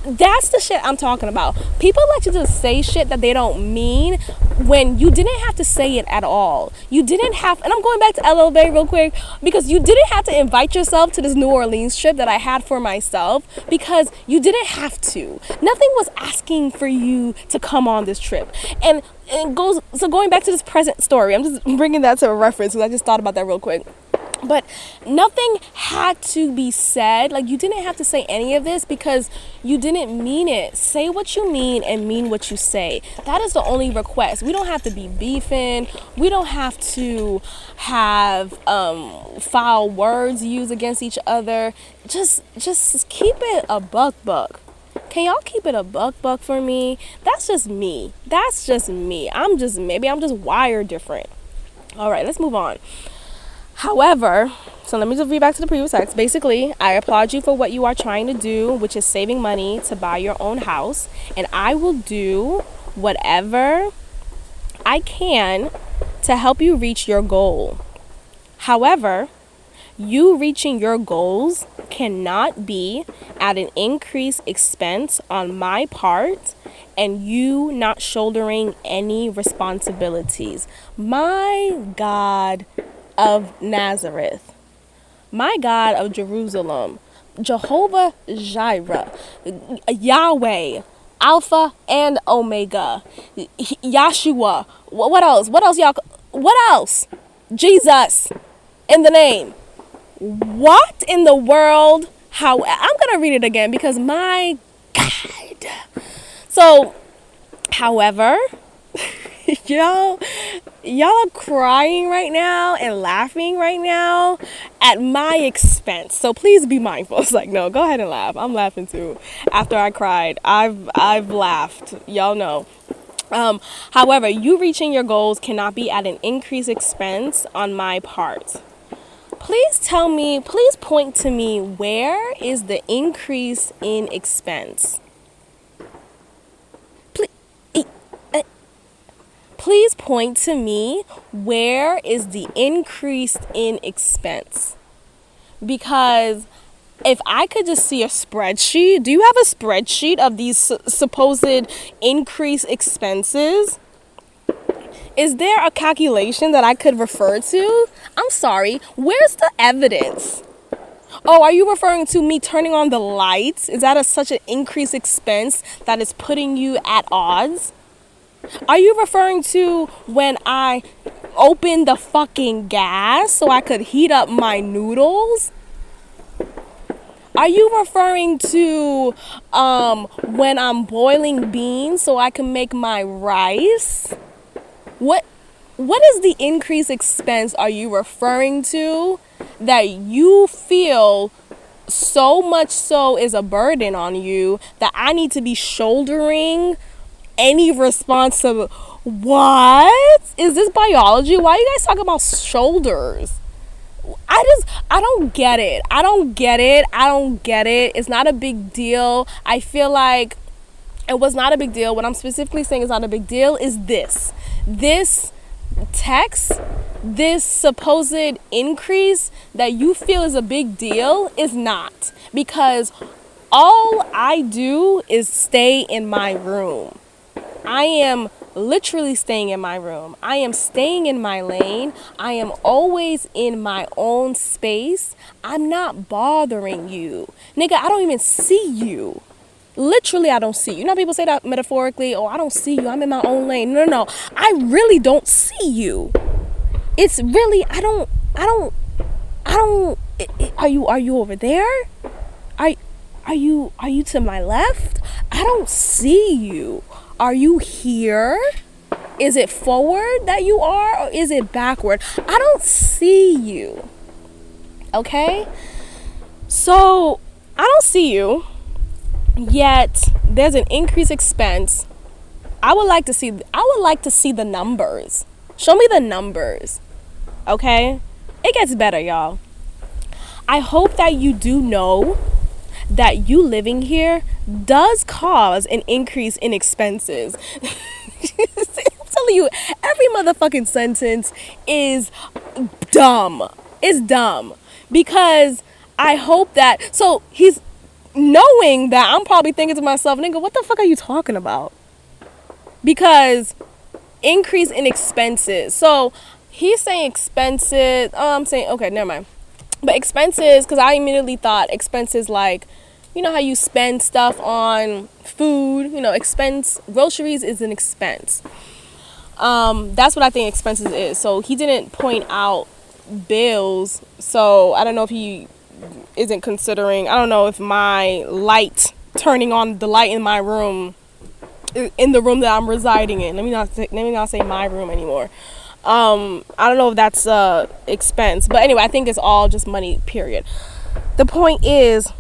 That's the shit I'm talking about. People like to just say shit that they don't mean when you didn't have to say it at all. You didn't have, and I'm going back to LL Bay real quick, because you didn't have to invite yourself to this New Orleans trip that I had for myself, because you didn't have to. Nothing was asking for you to come on this trip. And going back to this present story, I'm just bringing that to a reference because I just thought about that real quick. But nothing had to be said. Like, you didn't have to say any of this because you didn't mean it. Say what you mean and mean what you say. That is the only request. We don't have to be beefing. We don't have to have foul words used against each other. Just keep it a buck. Can y'all keep it a buck for me? That's just me. Maybe I'm just wired different. All right, let's move on. However, so let me just read back to the previous text. Basically, I applaud you for what you are trying to do, which is saving money to buy your own house. And I will do whatever I can to help you reach your goal. However, you reaching your goals cannot be at an increased expense on my part and you not shouldering any responsibilities. My God of Nazareth, my God of Jerusalem, Jehovah Jireh, Yahweh, Alpha and Omega, Yahshua. What else? Y'all? What else? Jesus, in the name. What in the world? How? I'm gonna read it again because my God. So, however, y'all are crying right now and laughing right now at my expense. So please be mindful. It's like, no, go ahead and laugh. I'm laughing too. After I cried, I've laughed. Y'all know. However, you reaching your goals cannot be at an increased expense on my part. Please point to me, where is the increase in expense? Please point to me, where is the increase in expense? Because if I could just see a spreadsheet, do you have a spreadsheet of these supposed increased expenses? Is there a calculation that I could refer to? I'm sorry, where's the evidence? Oh, are you referring to me turning on the lights? Is that such an increased expense that is putting you at odds? Are you referring to when I opened the fucking gas so I could heat up my noodles? Are you referring to when I'm boiling beans so I can make my rice? What is the increased expense are you referring to that you feel so much so is a burden on you that I need to be shouldering any responsibility? What? Is this biology? Why are you guys talking about shoulders? I don't get it. It's not a big deal. I feel like it was not a big deal. What I'm specifically saying is not a big deal is this text, this supposed increase that you feel is a big deal is not, because all I do is stay in my room. I am literally staying in my room. I am staying in my lane. I am always in my own space. I'm not bothering you. Nigga, I don't even see you. Literally, I don't see you. You know, people say that metaphorically, oh, I don't see you. I'm in my own lane. No. I really don't see you. It's really, I don't, are you over there? Are you to my left? I don't see you. Are you here? Is it forward that you are, or is it backward? I don't see you. Okay? So, I don't see you, yet there's an increased expense. I would like to see the numbers. Show me the numbers. Okay? It gets better, y'all. I hope that you do know that you living here does cause an increase in expenses. I'm telling you, every motherfucking sentence is dumb. It's dumb. Because I hope that, so he's knowing that I'm probably thinking to myself, nigga, what the fuck are you talking about? Because increase in expenses. So he's saying expenses. Oh, I'm saying, okay, never mind. But expenses, because I immediately thought expenses like, you know how you spend stuff on food, groceries is an expense. That's what I think expenses is. So he didn't point out bills. So I don't know if he isn't considering, I don't know if my light, turning on the light in my room, in the room that I'm residing in. Let me not say my room anymore. I don't know if that's expense, but anyway, I think it's all just money, period. The point is,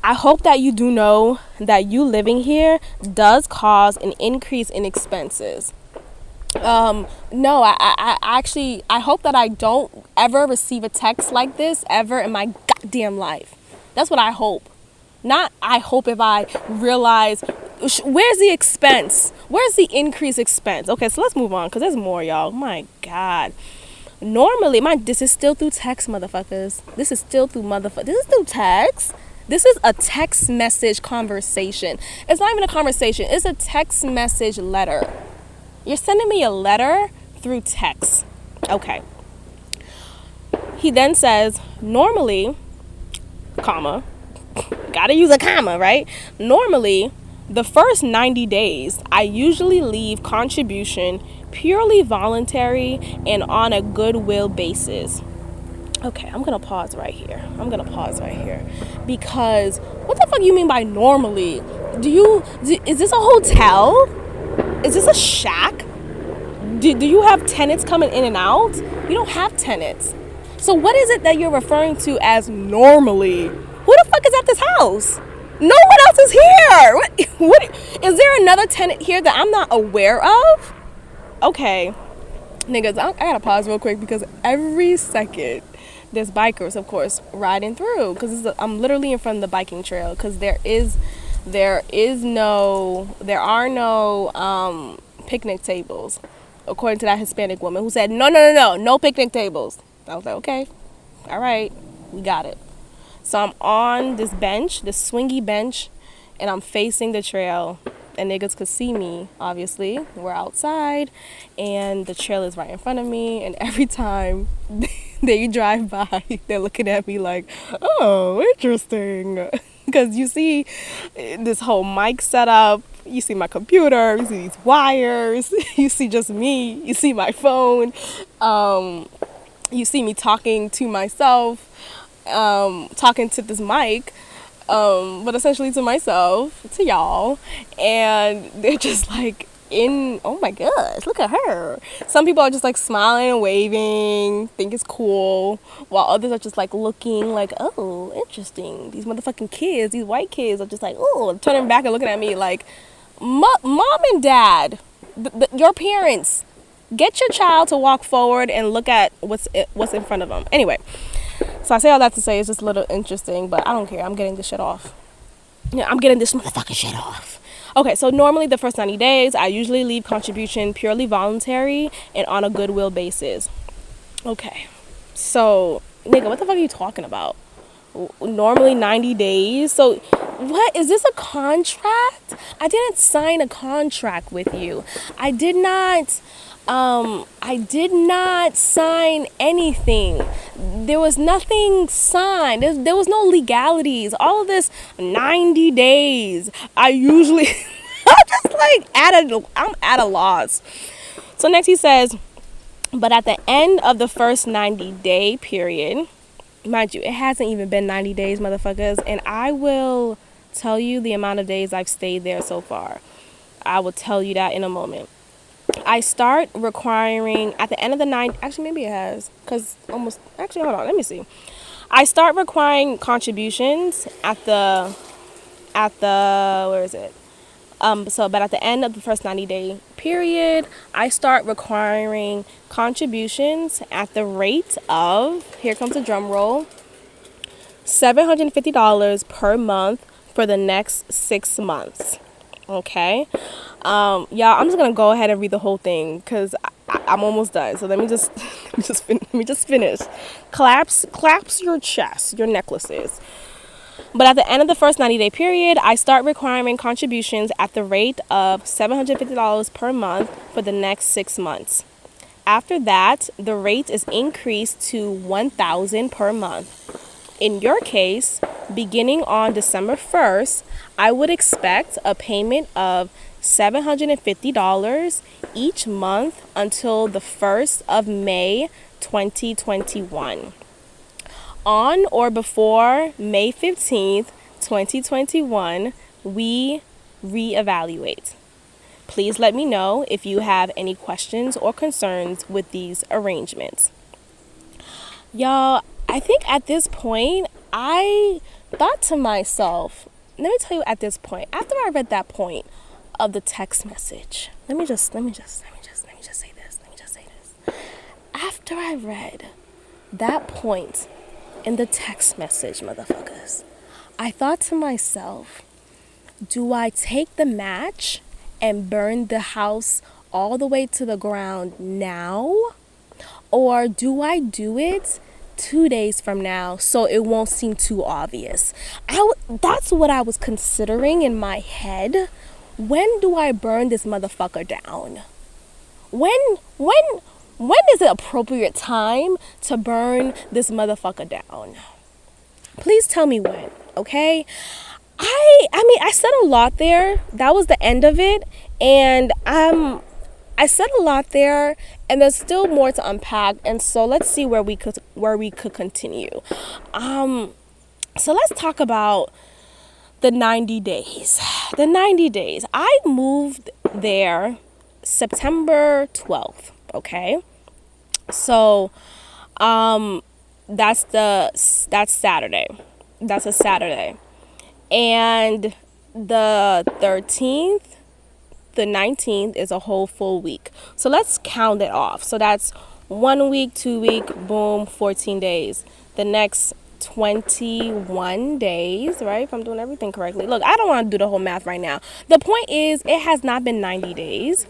I hope that you do know that you living here does cause an increase in expenses. No, I actually, I hope that I don't ever receive a text like this ever in my goddamn life. That's what I hope. Not I hope if I realize, where's the expense? Where's the increased expense? Okay, so let's move on, because there's more, y'all. My God. Normally, this is still through text, motherfuckers. This is still through This is through text. This is a text message conversation. It's not even a conversation. It's a text message letter. You're sending me a letter through text. Okay. He then says, normally, comma, gotta use a comma, right? Normally, the first 90 days, I usually leave contribution purely voluntary and on a goodwill basis. Okay, I'm gonna pause right here. Because what the fuck you mean by normally? Is this a hotel? Is this a shack? Do you have tenants coming in and out? You don't have tenants. So what is it that you're referring to as normally? Who the fuck is at this house? No one else is here. What is there another tenant here that I'm not aware of? Okay, niggas, I gotta pause real quick, because every second there's bikers, of course, riding through, because I'm literally in front of the biking trail, because there are no picnic tables, according to that Hispanic woman who said no picnic tables. I was like, okay, all right, we got it. So I'm on this bench, this swingy bench, and I'm facing the trail, and niggas could see me. Obviously, we're outside, and the trail is right in front of me, and every time they drive by, they're looking at me like, oh, interesting. Because you see this whole mic setup, you see my computer, you see these wires, you see just me, you see my phone, you see me talking to myself, talking to this mic, but essentially to myself, to y'all, and they're just like, oh my gosh, look at her. Some people are just like smiling and waving, think it's cool, while others are just like looking like, oh, interesting. These motherfucking kids, these white kids are just like, oh, turning back and looking at me like, mom and dad, your parents, get your child to walk forward and look at what's in front of them. Anyway, so I say all that to say it's just a little interesting, but I don't care. I'm getting this shit off. Yeah, I'm getting this motherfucking shit off. Okay, so normally the first 90 days, I usually leave contribution purely voluntary and on a goodwill basis. Okay, so, nigga, what the fuck are you talking about? Normally 90 days? So, what? Is this a contract? I didn't sign a contract with you. I did not sign anything. There was nothing signed. There was no legalities. All of this 90 days. I usually, I'm just like I'm at a loss. So next he says, but at the end of the first 90-day period, mind you, it hasn't even been 90 days, motherfuckers, and I will tell you the amount of days I've stayed there so far. I will tell you that in a moment. I start requiring at the end of the 90, actually maybe it has, because hold on, let me see. I start requiring contributions at the where is it? But at the end of the first 90-day period, I start requiring contributions at the rate of, here comes a drum roll, $750 per month for the next 6 months. Okay, y'all, I'm just gonna go ahead and read the whole thing, because I'm almost done. So let me just finish. Claps your chest, your necklaces. But at the end of the first 90-day period, I start requiring contributions at the rate of $750 per month for the next 6 months. After that, the rate is increased to $1,000 per month. In your case, beginning on December 1st, I would expect a payment of $750 each month until the 1st of May 2021. On or before May 15th, 2021, we reevaluate. Please let me know if you have any questions or concerns with these arrangements. Y'all, I think at this point, I thought to myself, let me tell you at this point, after I read that point of the text message, let me just say this. After I read that point in the text message, motherfuckers, I thought to myself, do I take the match and burn the house all the way to the ground now? Or do I do it 2 days from now so it won't seem too obvious? That's what I was considering in my head. When do I burn this motherfucker down? When is the appropriate time to burn this motherfucker down? Please tell me when, okay? I mean, I said a lot there. That was the end of it. And I said a lot there, and there's still more to unpack. And so let's see where we could continue. So let's talk about the 90 days. The 90 days. I moved there September 12th, okay? So that's Saturday. That's a Saturday. And the 13th, the 19th is a whole full week. So let's count it off. So that's 1 week, 2 week, boom, 14 days. The next 21 days, right? If I'm doing everything correctly. Look, I don't want to do the whole math right now. The point is, it has not been 90 days.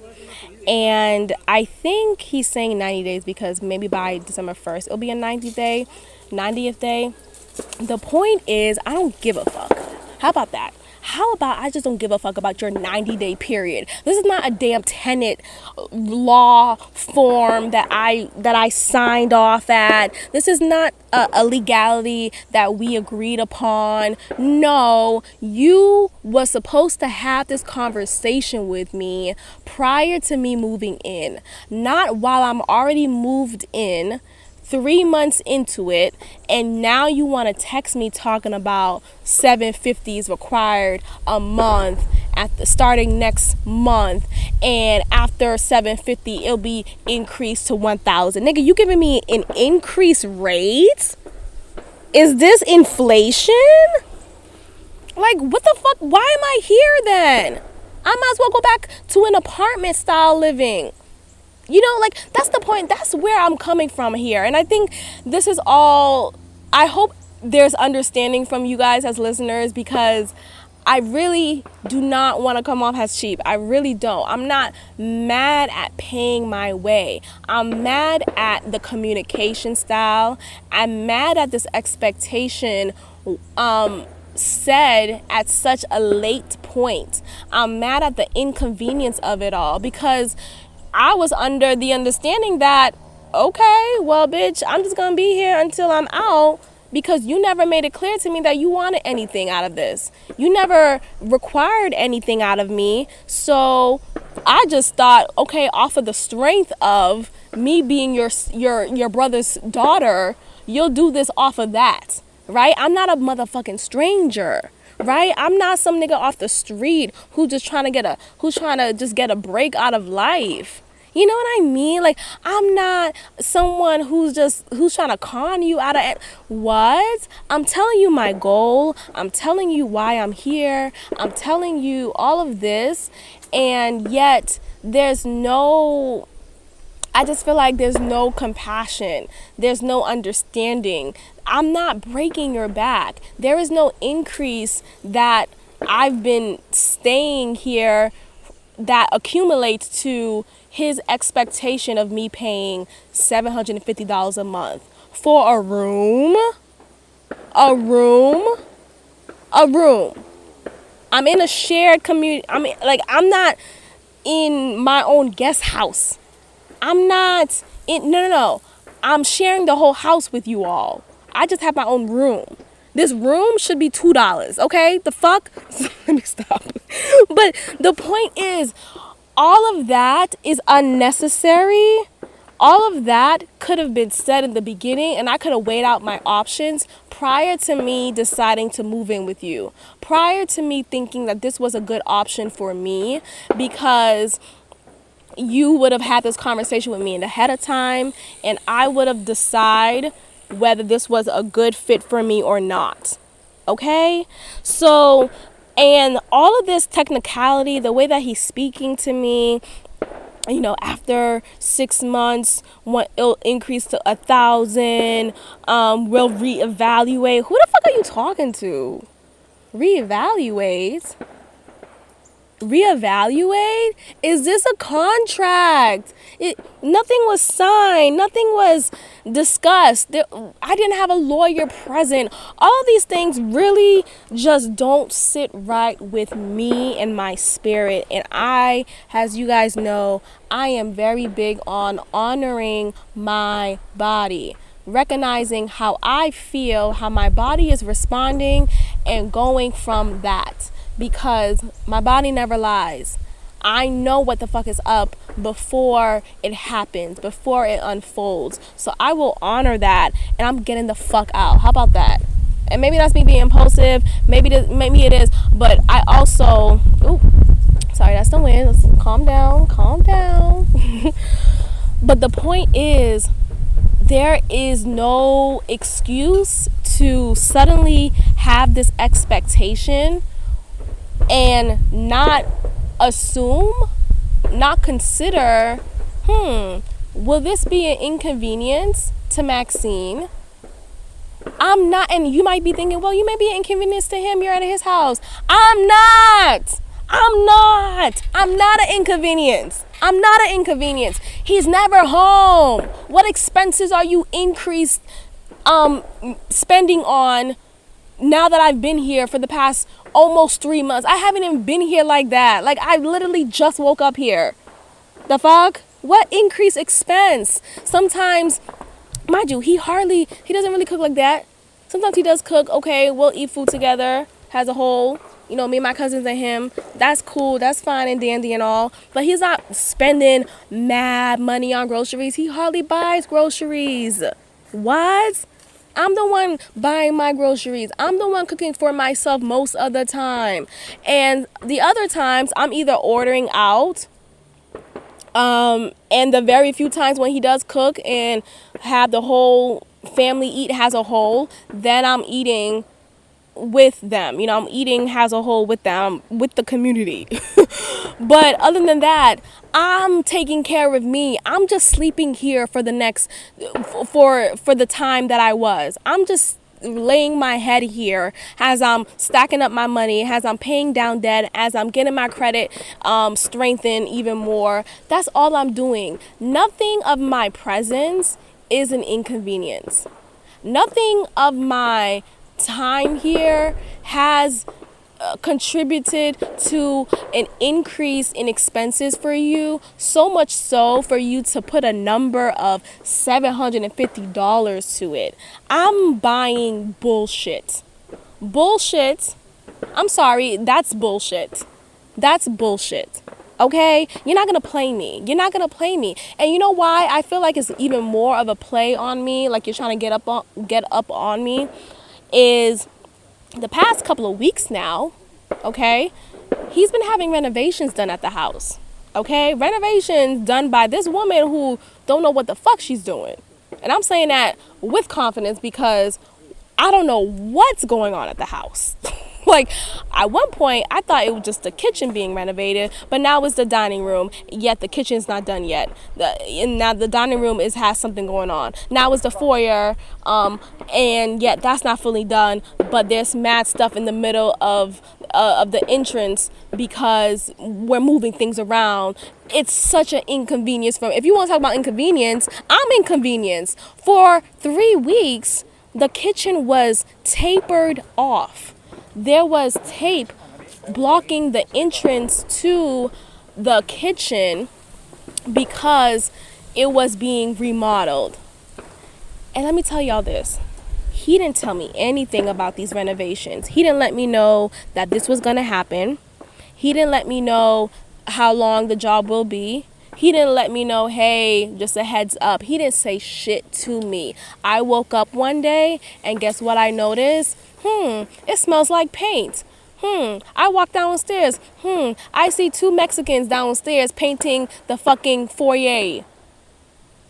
And I think he's saying 90 days because maybe by December 1st, it'll be a 90th day. The point is, I don't give a fuck. How about that? How about I just don't give a fuck about your 90-day period? This is not a damn tenant law form that I signed off at. This is not a legality that we agreed upon. No, you were supposed to have this conversation with me prior to me moving in, not while I'm already moved in, 3 months into it, and now you want to text me talking about $750 is required a month at the starting next month, and after $750 it'll be increased to $1,000. Nigga, you giving me an increased rate? Is this inflation? Like, what the fuck? Why am I here then? I might as well go back to an apartment style living. You know, like, that's the point. That's where I'm coming from here. And I think this is all, I hope there's understanding from you guys as listeners, because I really do not want to come off as cheap. I really don't. I'm not mad at paying my way. I'm mad at the communication style. I'm mad at this expectation said at such a late point. I'm mad at the inconvenience of it all, because I was under the understanding that, okay, well, bitch, I'm just going to be here until I'm out, because you never made it clear to me that you wanted anything out of this. You never required anything out of me. So I just thought, okay, off of the strength of me being your brother's daughter, you'll do this off of that, right? I'm not a motherfucking stranger. Right? I'm not some nigga off the street who's trying to just get a break out of life. You know what I mean? Like, I'm not someone who's trying to con you out of it. What? I'm telling you my goal. I'm telling you why I'm here. I'm telling you all of this. And yet I just feel like there's no compassion. There's no understanding. I'm not breaking your back. There is no increase that I've been staying here that accumulates to his expectation of me paying $750 a month for a room. I'm in a shared community. I'm not in my own guest house. No. I'm sharing the whole house with you all. I just have my own room. This room should be $2. Okay, the fuck. Let me stop. But the point is, all of that is unnecessary. All of that could have been said in the beginning, and I could have weighed out my options prior to me deciding to move in with you, prior to me thinking that this was a good option for me, because you would have had this conversation with me ahead of time, and I would have decided whether this was a good fit for me or not. Okay? So, and all of this technicality, the way that he's speaking to me, after 6 months, it'll increase to 1,000. We'll reevaluate. Who the fuck are you talking to? Reevaluate? Reevaluate? Is this a contract? Nothing was signed. Nothing was discussed. I didn't have a lawyer present. All of these things really just don't sit right with me and my spirit. And I, as you guys know, I am very big on honoring my body, recognizing how I feel, how my body is responding, and going from that. Because my body never lies. I know what the fuck is up before it happens, before it unfolds. So I will honor that, and I'm getting the fuck out. How about that? And maybe that's me being impulsive. Maybe it is. But I also... sorry, that's the wind. Let's calm down. Calm down. But the point is, there is no excuse to suddenly have this expectation and not assume, not consider, will this be an inconvenience to Maxine? I'm not, and you might be thinking, well, you may be an inconvenience to him, you're at his house. I'm not an inconvenience. I'm not an inconvenience. He's never home. What expenses are you spending on now that I've been here for the past almost 3 months? I haven't even been here like that. Like, I literally just woke up here. The fuck? What increased expense? Sometimes, mind you, he doesn't really cook like that. Sometimes he does cook. Okay, we'll eat food together as a whole. Me and my cousins and him. That's cool. That's fine and dandy and all. But he's not spending mad money on groceries. He hardly buys groceries. What? I'm the one buying my groceries. I'm the one cooking for myself most of the time. And the other times, I'm either ordering out, and the very few times when he does cook and have the whole family eat as a whole, then I'm eating with them. I'm eating as a whole with them, with the community. But other than that, I'm taking care of me. I'm just sleeping here for the time that I was. I'm just laying my head here as I'm stacking up my money, as I'm paying down debt, as I'm getting my credit strengthened even more. That's all I'm doing. Nothing of my presence is an inconvenience. Nothing of my time here has contributed to an increase in expenses for you, so much so for you to put a number of $750 to it. I'm buying bullshit. I'm sorry, that's bullshit. Okay? You're not gonna play me. And you know why I feel like it's even more of a play on me, like you're trying to get up on me, is the past couple of weeks now, okay, he's been having renovations done at the house, okay? Renovations done by this woman who don't know what the fuck she's doing. And I'm saying that with confidence because I don't know what's going on at the house. Like, at one point, I thought it was just the kitchen being renovated, but now it's the dining room, yet the kitchen's not done yet. Now the dining room has something going on. Now it's the foyer, and yet that's not fully done, but there's mad stuff in the middle of the entrance because we're moving things around. It's such an inconvenience. If you want to talk about inconvenience, I'm inconvenienced. For 3 weeks, the kitchen was tapered off. There was tape blocking the entrance to the kitchen because it was being remodeled. And let me tell y'all this. he didn't tell me anything about these renovations. He didn't let me know that this was going to happen. He didn't let me know how long the job will be. He didn't let me know, hey, just a heads up. He didn't say shit to me. I woke up one day and guess what I noticed? It smells like paint. I walk downstairs. I see 2 Mexicans downstairs painting the fucking foyer.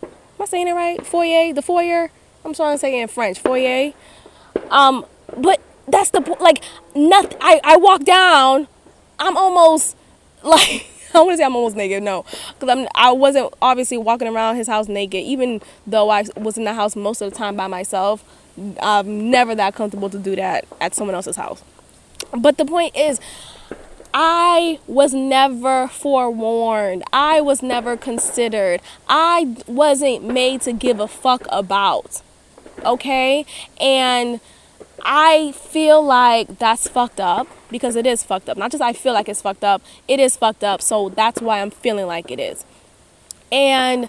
Am I saying it right? Foyer? The foyer? I'm trying to say it in French. Foyer. But that's the like nothing. I walk down. I'm almost like I want to say I'm almost naked. No, because I wasn't obviously walking around his house naked. Even though I was in the house most of the time by myself, I'm never that comfortable to do that at someone else's house. But the point is, I was never forewarned. I was never considered. I wasn't made to give a fuck about. Okay? And I feel like that's fucked up because it is fucked up. Not just I feel like it's fucked up, it is fucked up. So that's why I'm feeling like it is. And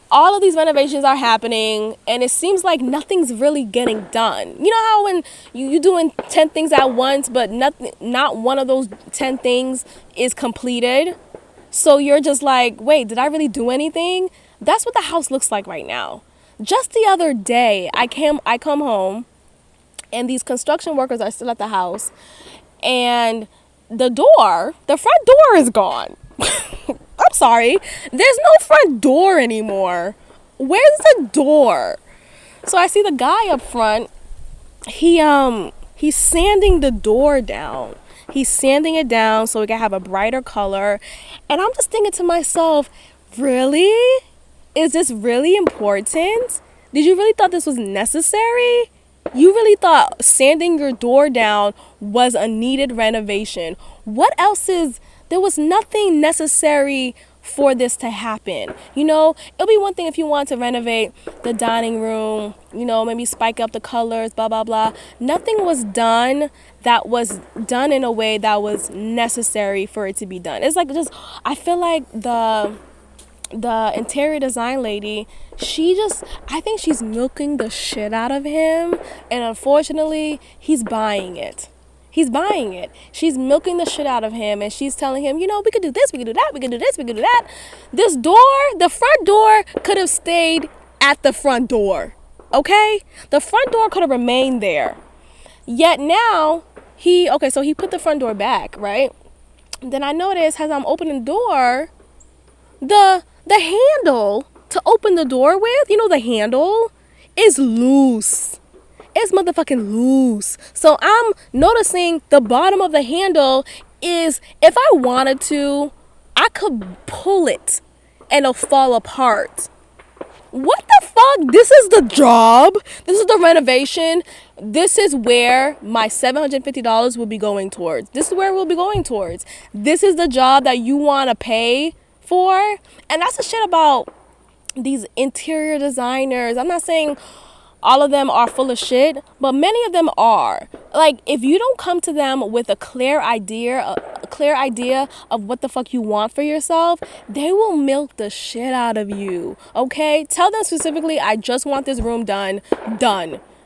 all of these renovations are happening and it seems like nothing's really getting done. You know how when you're doing 10 things at once, but not one of those 10 things is completed. So you're just like, wait, did I really do anything? That's what the house looks like right now. Just the other day, I come home and these construction workers are still at the house and the front door is gone. I'm sorry. There's no front door anymore. Where's the door? So I see the guy up front. He's sanding the door down. He's sanding it down so it can have a brighter color. And I'm just thinking to myself, really? Is this really important? Did you really thought this was necessary? You really thought sanding your door down was a needed renovation? What else is... There was nothing necessary for this to happen. You know, it'll be one thing if you want to renovate the dining room, you know, maybe spike up the colors, blah, blah, blah. Nothing was done that was done in a way that was necessary for it to be done. It's like just, I feel like the interior design lady, I think she's milking the shit out of him. And unfortunately, he's buying it. He's buying it. She's milking the shit out of him and she's telling him, you know, we could do this, we could do that, we could do this, we could do that. This door, the front door could have stayed at the front door. Okay? The front door could have remained there. Yet now, so he put the front door back, right? Then I noticed as I'm opening the door, the handle to open the door with, you know, the handle is loose. It's motherfucking loose. So I'm noticing the bottom of the handle is, if I wanted to, I could pull it and it'll fall apart. What the fuck? This is the job. This is the renovation. This is where my $750 will be going towards. This is where we'll be going towards. This is the job that you want to pay for. And that's the shit about these interior designers. I'm not saying all of them are full of shit, but many of them are. Like, if you don't come to them with a clear idea of what the fuck you want for yourself, they will milk the shit out of you. Okay? Tell them specifically, I just want this room done.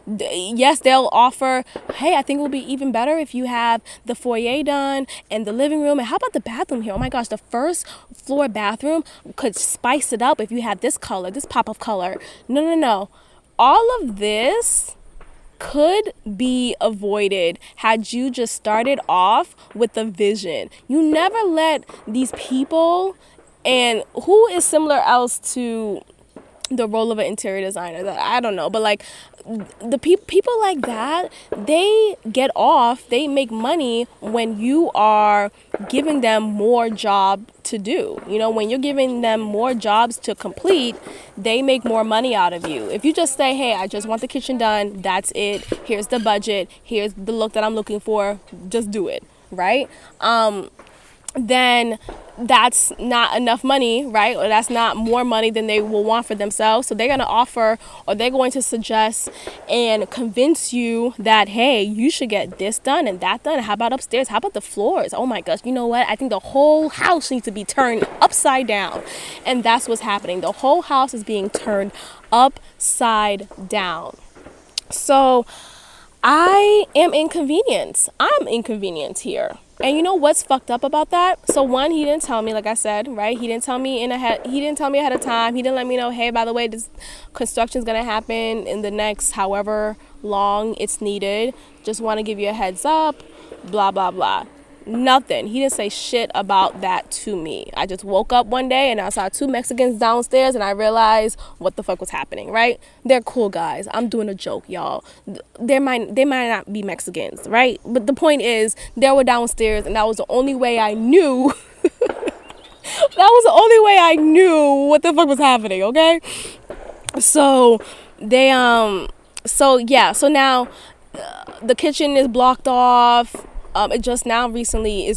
Yes, they'll offer, hey, I think it will be even better if you have the foyer done and the living room. And how about the bathroom here? Oh my gosh, the first floor bathroom could spice it up if you had this color, this pop of color. No. All of this could be avoided had you just started off with the vision. You never let these people, and who is similar else to the role of an interior designer, that I don't know, but like the people like that, they make money when you are giving them more job to do. You know, when you're giving them more jobs to complete, they make more money out of you. If you just say, hey, I just want the kitchen done, that's it, here's the budget, here's the look that I'm looking for, just do it, right? Then that's not enough money, right? Or that's not more money than they will want for themselves. So they're going to offer, or they're going to suggest and convince you that, hey, you should get this done and that done. How about upstairs? How about the floors? Oh my gosh, you know what? I think the whole house needs to be turned upside down. And that's what's happening. The whole house is being turned upside down. So I am inconvenienced. I'm inconvenienced here. And you know what's fucked up about that? So one, he didn't tell me, like I said, right? He didn't tell me ahead of time. He didn't let me know, hey, by the way, this construction's gonna happen in the next however long it's needed. Just wanna give you a heads up, blah blah blah. Nothing. He didn't say shit about that to me. I just woke up one day and I saw two Mexicans downstairs and I realized what the fuck was happening, right? They're cool guys. I'm doing a joke, y'all. They might not be Mexicans, right? But the point is, they were downstairs and that was the only way I knew. That was the only way I knew what the fuck was happening, okay? So they so now the kitchen is blocked off. It just now recently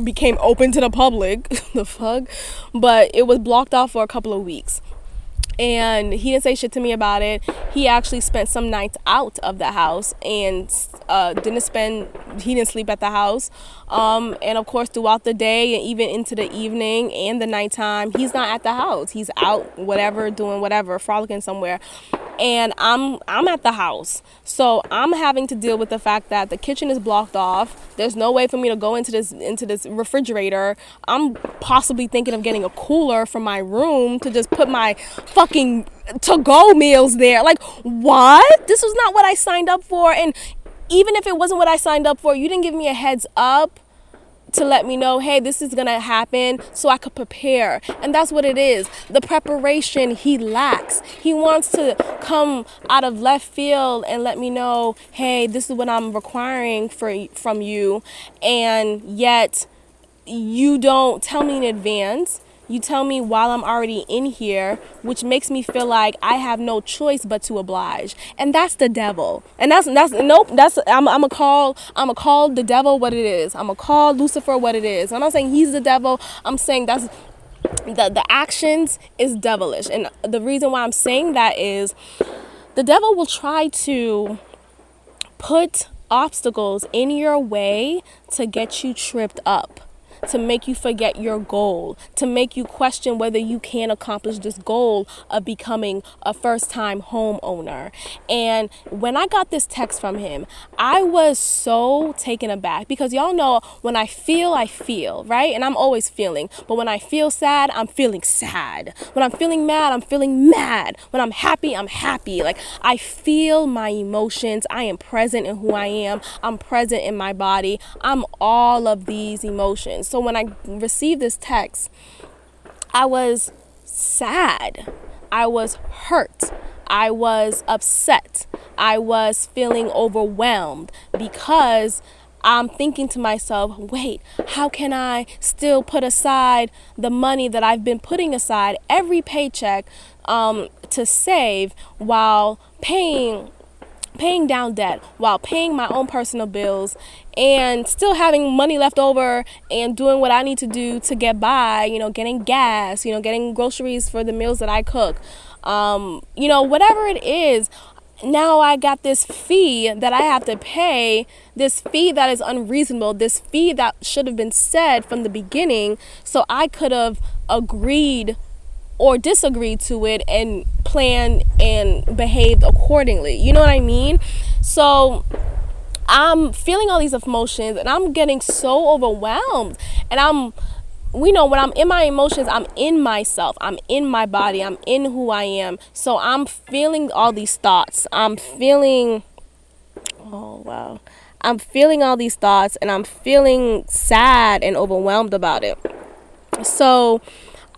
became open to the public. The fuck, but it was blocked off for a couple of weeks. And he didn't say shit to me about it. He actually spent some nights out of the house and he didn't sleep at the house. And of course, throughout the day and even into the evening and the nighttime, he's not at the house. He's out, whatever, doing whatever, frolicking somewhere. And I'm at the house. So I'm having to deal with the fact that the kitchen is blocked off. There's no way for me to go into this refrigerator. I'm possibly thinking of getting a cooler from my room to just put my fucking to-go meals there. Like, what? This was not what I signed up for. And even if it wasn't what I signed up for, you didn't give me a heads up to let me know, hey, this is gonna happen, so I could prepare. And that's what it is. The preparation he lacks. He wants to come out of left field and let me know, hey, this is what I'm requiring from you, and yet you don't tell me in advance. You tell me while I'm already in here, which makes me feel like I have no choice but to oblige. And that's the devil. And I'm gonna call the devil what it is. I'm gonna call Lucifer what it is. I'm not saying he's the devil. I'm saying that's the actions is devilish. And the reason why I'm saying that is the devil will try to put obstacles in your way to get you tripped up, to make you forget your goal, to make you question whether you can accomplish this goal of becoming a first-time homeowner. And when I got this text from him, I was so taken aback, because y'all know when I feel, right? And I'm always feeling. But when I feel sad, I'm feeling sad. When I'm feeling mad, I'm feeling mad. When I'm happy, I'm happy. Like, I feel my emotions. I am present in who I am. I'm present in my body. I'm all of these emotions. So when I received this text, I was sad. I was hurt. I was upset. I was feeling overwhelmed, because I'm thinking to myself, wait, how can I still put aside the money that I've been putting aside every paycheck to save, while paying down debt, while paying my own personal bills, and still having money left over and doing what I need to do to get by, getting gas, getting groceries for the meals that I cook, whatever it is. Now I got this fee that I have to pay, this fee that is unreasonable, this fee that should have been said from the beginning, so I could have agreed or disagreed to it and planned and behaved accordingly. You know what I mean? So I'm feeling all these emotions and I'm getting so overwhelmed. And when I'm in my emotions, I'm in myself, I'm in my body, I'm in who I am. So I'm feeling all these thoughts. I'm feeling all these thoughts, and I'm feeling sad and overwhelmed about it. So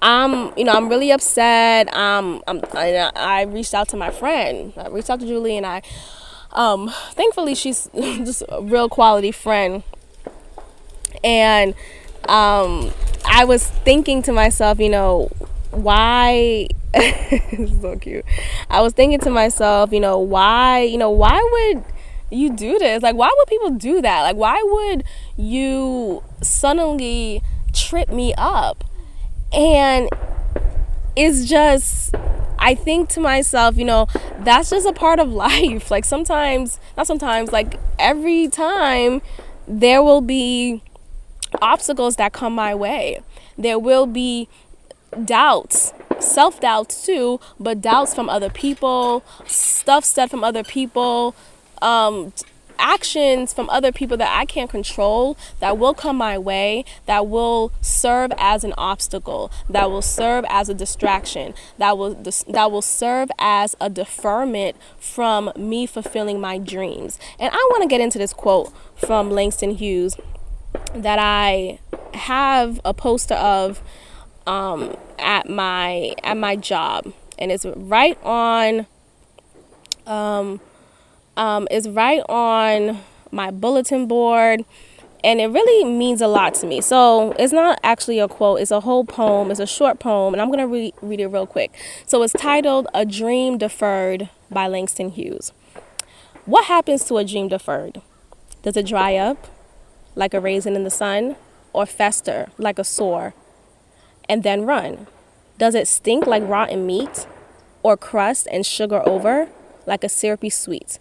I'm really upset. I reached out to my friend. I reached out to Julie, and thankfully she's just a real quality friend. And I was thinking to myself, why? It's so cute. I was thinking to myself, why would you do this? Like, why would people do that? Like, why would you suddenly trip me up? And it's just, I think to myself, that's just a part of life. Like, like every time there will be obstacles that come my way. There will be doubts, self-doubts too, but doubts from other people, stuff said from other people, um, actions from other people that I can't control, that will come my way, that will serve as an obstacle, that will serve as a distraction, that will serve as a deferment from me fulfilling my dreams. And I want to get into this quote from Langston Hughes that I have a poster of at my job, and it's right on is right on my bulletin board, and it really means a lot to me. So it's not actually a quote, it's a whole poem, it's a short poem, and I'm going to read it real quick. So it's titled A Dream Deferred by Langston Hughes. What happens to a dream deferred? Does it dry up like a raisin in the sun, or fester like a sore and then run? Does it stink like rotten meat, or crust and sugar over like a syrupy sweet?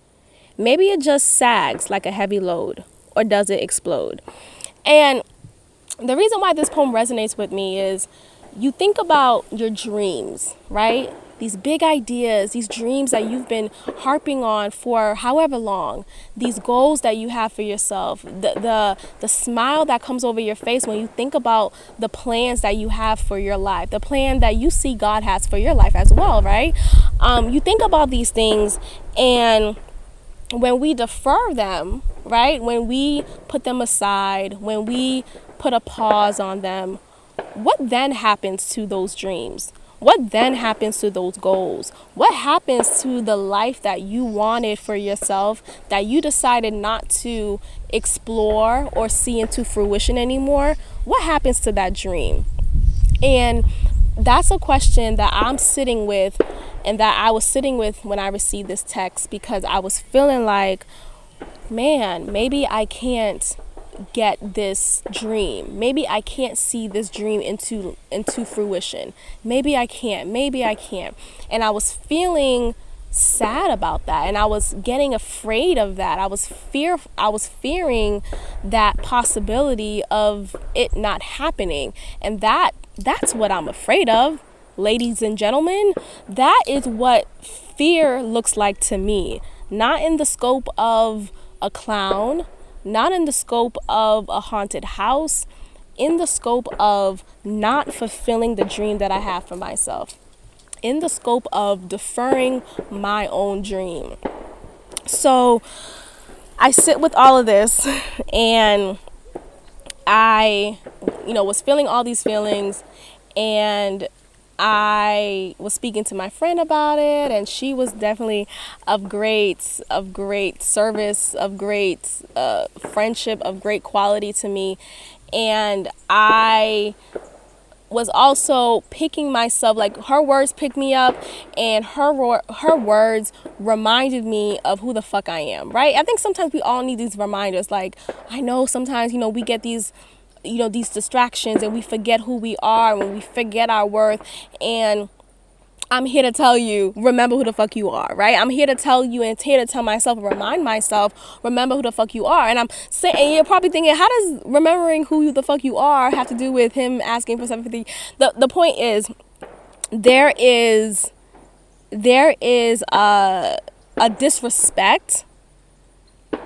Maybe it just sags like a heavy load, or does it explode? And the reason why this poem resonates with me is you think about your dreams, right? These big ideas, these dreams that you've been harping on for however long, these goals that you have for yourself, the smile that comes over your face when you think about the plans that you have for your life, the plan that you see God has for your life as well, right? You think about these things, and when we defer them, right, when we put them aside, when we put a pause on them, what then happens to those dreams? What then happens to those goals? What happens to the life that you wanted for yourself that you decided not to explore or see into fruition anymore? What happens to that dream? And that's a question that I'm sitting with, and that I was sitting with when I received this text, because I was feeling like, man, maybe I can't get this dream. Maybe I can't see this dream into fruition. Maybe I can't. And I was feeling sad about that, and I was getting afraid of that. I was fearing that possibility of it not happening. And that's what I'm afraid of, ladies and gentlemen. That is what fear looks like to me. Not in the scope of a clown, not in the scope of a haunted house, in the scope of not fulfilling the dream that I have for myself, in the scope of deferring my own dream. So I sit with all of this, and I, was feeling all these feelings, and I was speaking to my friend about it, and she was definitely of great service, of great friendship, of great quality to me. And I was also picking myself, like her words picked me up, and her words reminded me of who the fuck I am, right? I think sometimes we all need these reminders. Like, I know sometimes, we get these these distractions, and we forget who we are, and we forget our worth. And I'm here to tell you, remember who the fuck you are, right? I'm here to tell you, and here to tell myself, and remind myself, remember who the fuck you are. And I'm saying, and you're probably thinking, how does remembering who the fuck you are have to do with him asking for something? The point is, there is a disrespect,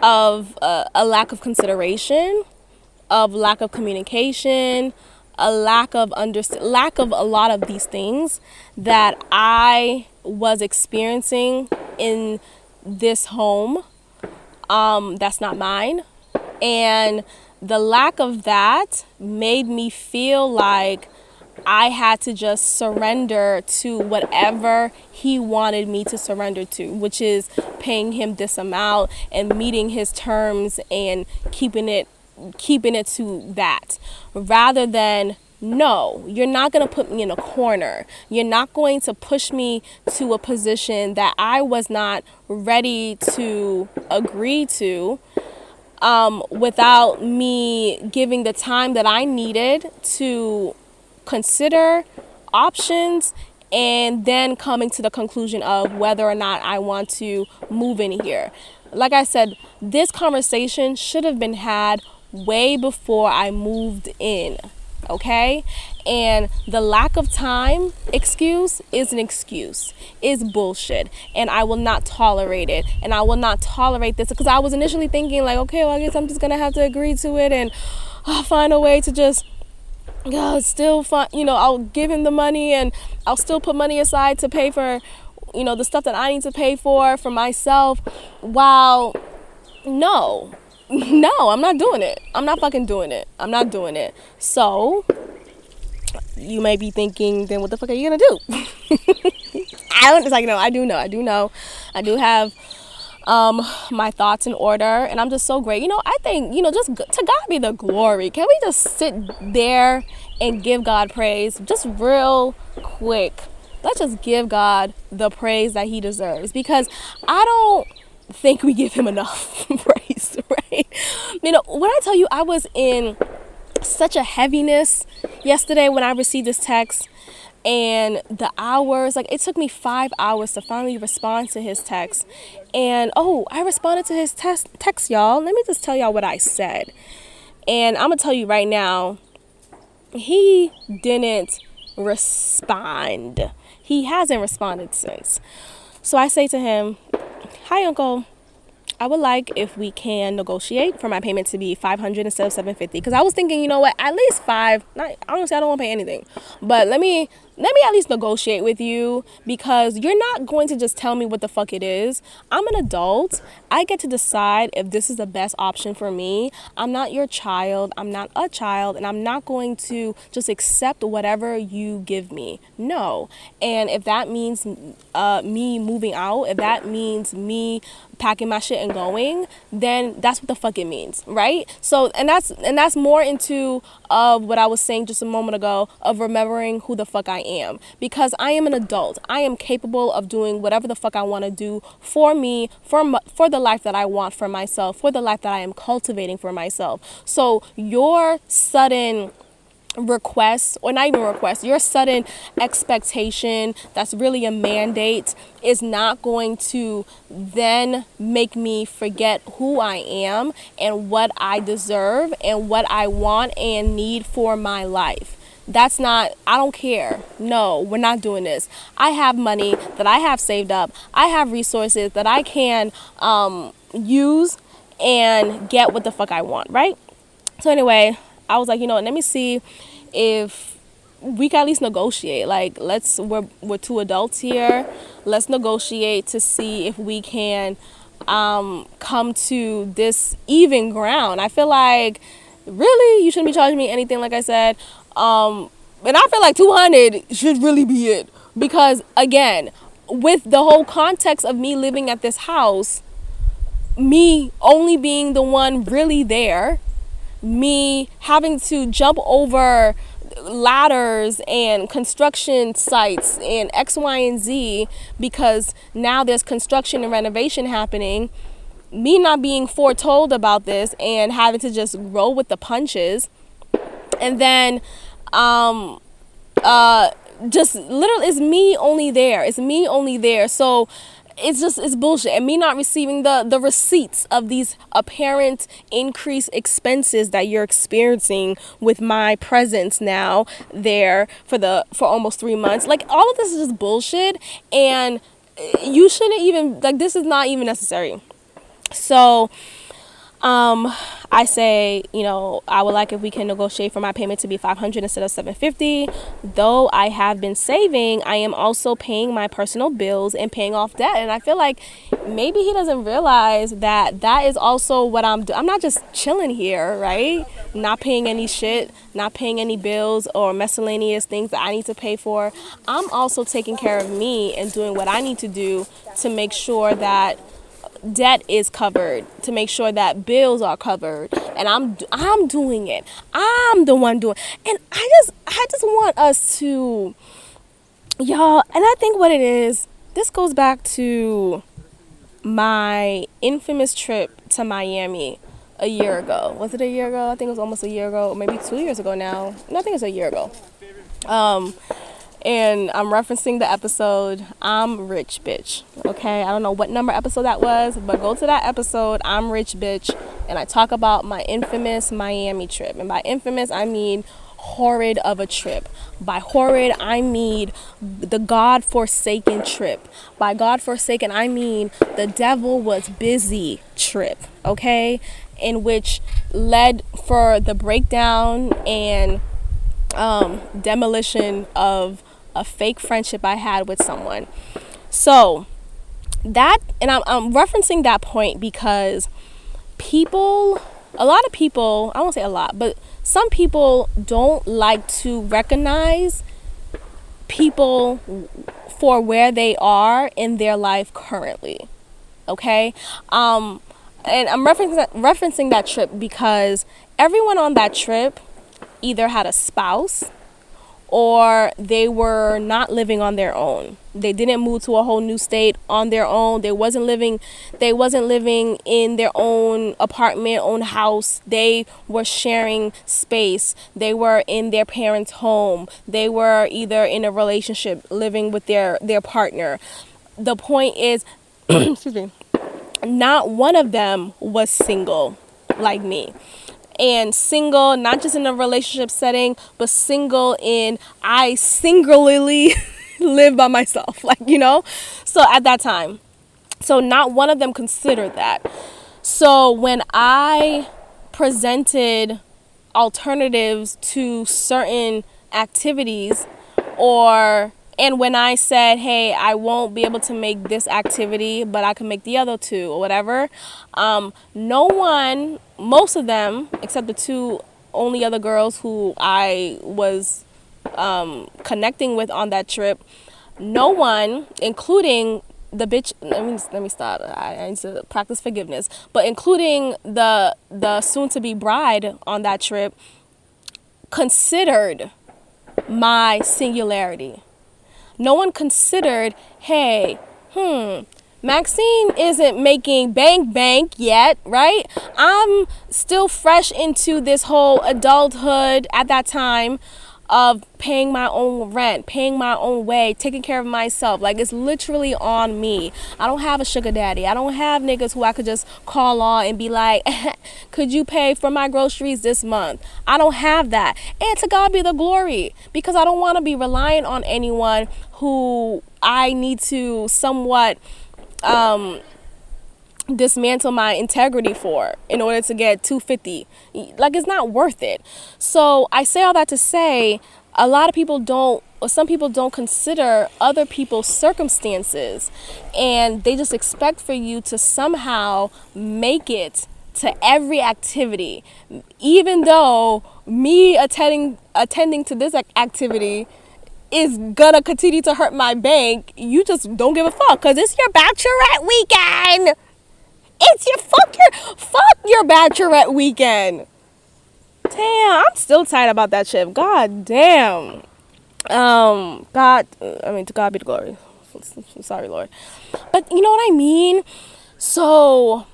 of a lack of consideration, of lack of communication, a lack of lack of a lot of these things that I was experiencing in this home that's not mine. And the lack of that made me feel like I had to just surrender to whatever he wanted me to surrender to, which is paying him this amount and meeting his terms and keeping it to that, rather than, no, you're not going to put me in a corner. You're not going to push me to a position that I was not ready to agree to, without me giving the time that I needed to consider options, and then coming to the conclusion of whether or not I want to move in here. Like I said, this conversation should have been had way before I moved in. okay? And the lack of time excuse is an excuse, is bullshit. And I will not tolerate it. And I will not tolerate this, because I was initially thinking like, okay, well, I guess I'm just gonna have to agree to it and find a way to just still find, I'll give him the money, and I'll still put money aside to pay for, the stuff that I need to pay for myself. While no, no, I'm not doing it. I'm not fucking doing it. I'm not doing it. So you may be thinking, then what the fuck are you gonna do? It's like, no, I do know. I do have my thoughts in order, and I'm just so great. I think, just to God be the glory. Can we just sit there and give God praise just real quick? Let's just give God the praise that he deserves, because I don't think we give him enough praise, right? When I tell you I was in such a heaviness yesterday when I received this text, and the hours, like, it took me 5 hours to finally respond to his text. And I responded to his text, y'all. Let me just tell y'all what I said. And I'm gonna tell you right now, he didn't respond. He hasn't responded since. So I say to him, hi, uncle, I would like if we can negotiate for my payment to be $500 instead of $750, because I was thinking, you know what, at least five. Honestly, I don't want to pay anything, but let me at least negotiate with you, because you're not going to just tell me what the fuck it is. I'm an adult. I get to decide if this is the best option for me. I'm not your child. I'm not a child, and I'm not going to just accept whatever you give me. No. And if that means me moving out, if that means me packing my shit and going, then that's what the fuck it means, right? So, and that's more into of what I was saying just a moment ago, of remembering who the fuck I am, because I am an adult. I am capable of doing whatever the fuck I want to do for me, for the life that I want for myself, for the life that I am cultivating for myself. So your sudden request, or not even request, your sudden expectation that's really a mandate is not going to then make me forget who I am and what I deserve and what I want and need for my life. That's not, I don't care. No, we're not doing this. I have money that I have saved up. I have resources that I can use and get what the fuck I want, right? So anyway, I was like, let me see if we can at least negotiate. Like, we're two adults here. Let's negotiate to see if we can come to this even ground. I feel like, really, you shouldn't be charging me anything, like I said. And I feel like 200 should really be it. Because, again, with the whole context of me living at this house, me only being the one really there, me having to jump over ladders and construction sites and X, Y, and Z, because now there's construction and renovation happening, me not being foretold about this and having to just roll with the punches, and then just literally, it's me only there. So it's bullshit. And me not receiving the receipts of these apparent increased expenses that you're experiencing with my presence now there for almost 3 months. Like, all of this is just bullshit, and you shouldn't even, like, this is not even necessary. So I say, I would like if we can negotiate for my payment to be $500 instead of $750. Though I have been saving, I am also paying my personal bills and paying off debt. And I feel like maybe he doesn't realize that is also what I'm doing. I'm not just chilling here, right? Not paying any shit, not paying any bills or miscellaneous things that I need to pay for. I'm also taking care of me and doing what I need to do to make sure that debt is covered, to make sure that bills are covered, and I'm doing it. I'm the one doing it. And I just want us to, y'all, and I think what it is, this goes back to my infamous trip to Miami a year ago. Was it a year ago? I think it was almost a year ago, or maybe 2 years ago now. No, I think it's a year ago. And I'm referencing the episode, I'm Rich Bitch, okay? I don't know what number episode that was, but go to that episode, I'm Rich Bitch, and I talk about my infamous Miami trip. And by infamous, I mean horrid of a trip. By horrid, I mean the God-forsaken trip. By God-forsaken, I mean the devil was busy trip, okay? In which led for the breakdown and demolition of a fake friendship I had with someone. So that, and I'm referencing that point because a lot of people, I won't say a lot, but some people don't like to recognize people for where they are in their life currently. Okay? And I'm referencing that trip because everyone on that trip either had a spouse or they were not living on their own. They didn't move to a whole new state on their own. They wasn't living in their own apartment, own house. They were sharing space. They were in their parents' home. They were either in a relationship living with their partner. The point is, excuse me, not one of them was single like me. And single, not just in a relationship setting, but single in I singularly live by myself, like, so at that time. So not one of them considered that. So when I presented alternatives to certain activities, and when I said, hey, I won't be able to make this activity, but I can make the other two or whatever, no one, most of them, except the two only other girls who I was connecting with on that trip, no one, including the bitch, let me stop. I need to practice forgiveness, but including the soon-to-be bride on that trip, considered my singularity. No one considered, hey, Maxine isn't making bank yet, right? I'm still fresh into this whole adulthood at that time of paying my own rent, paying my own way, taking care of myself. Like, it's literally on me. I don't have a sugar daddy. I don't have niggas who I could just call on and be like, could you pay for my groceries this month? I don't have that. And to God be the glory, because I don't want to be reliant on anyone who I need to somewhat dismantle my integrity for in order to get 250. Like, it's not worth it. So I say all that to say, a lot of people don't, or some people don't consider other people's circumstances, and they just expect for you to somehow make it to every activity, even though me attending to this activity is gonna continue to hurt my bank. You just don't give a fuck because it's your bachelorette weekend. It's fuck your bachelorette weekend. Damn, I'm still tight about that shit. God damn. To God be the glory. Sorry, Lord. But you know what I mean? So,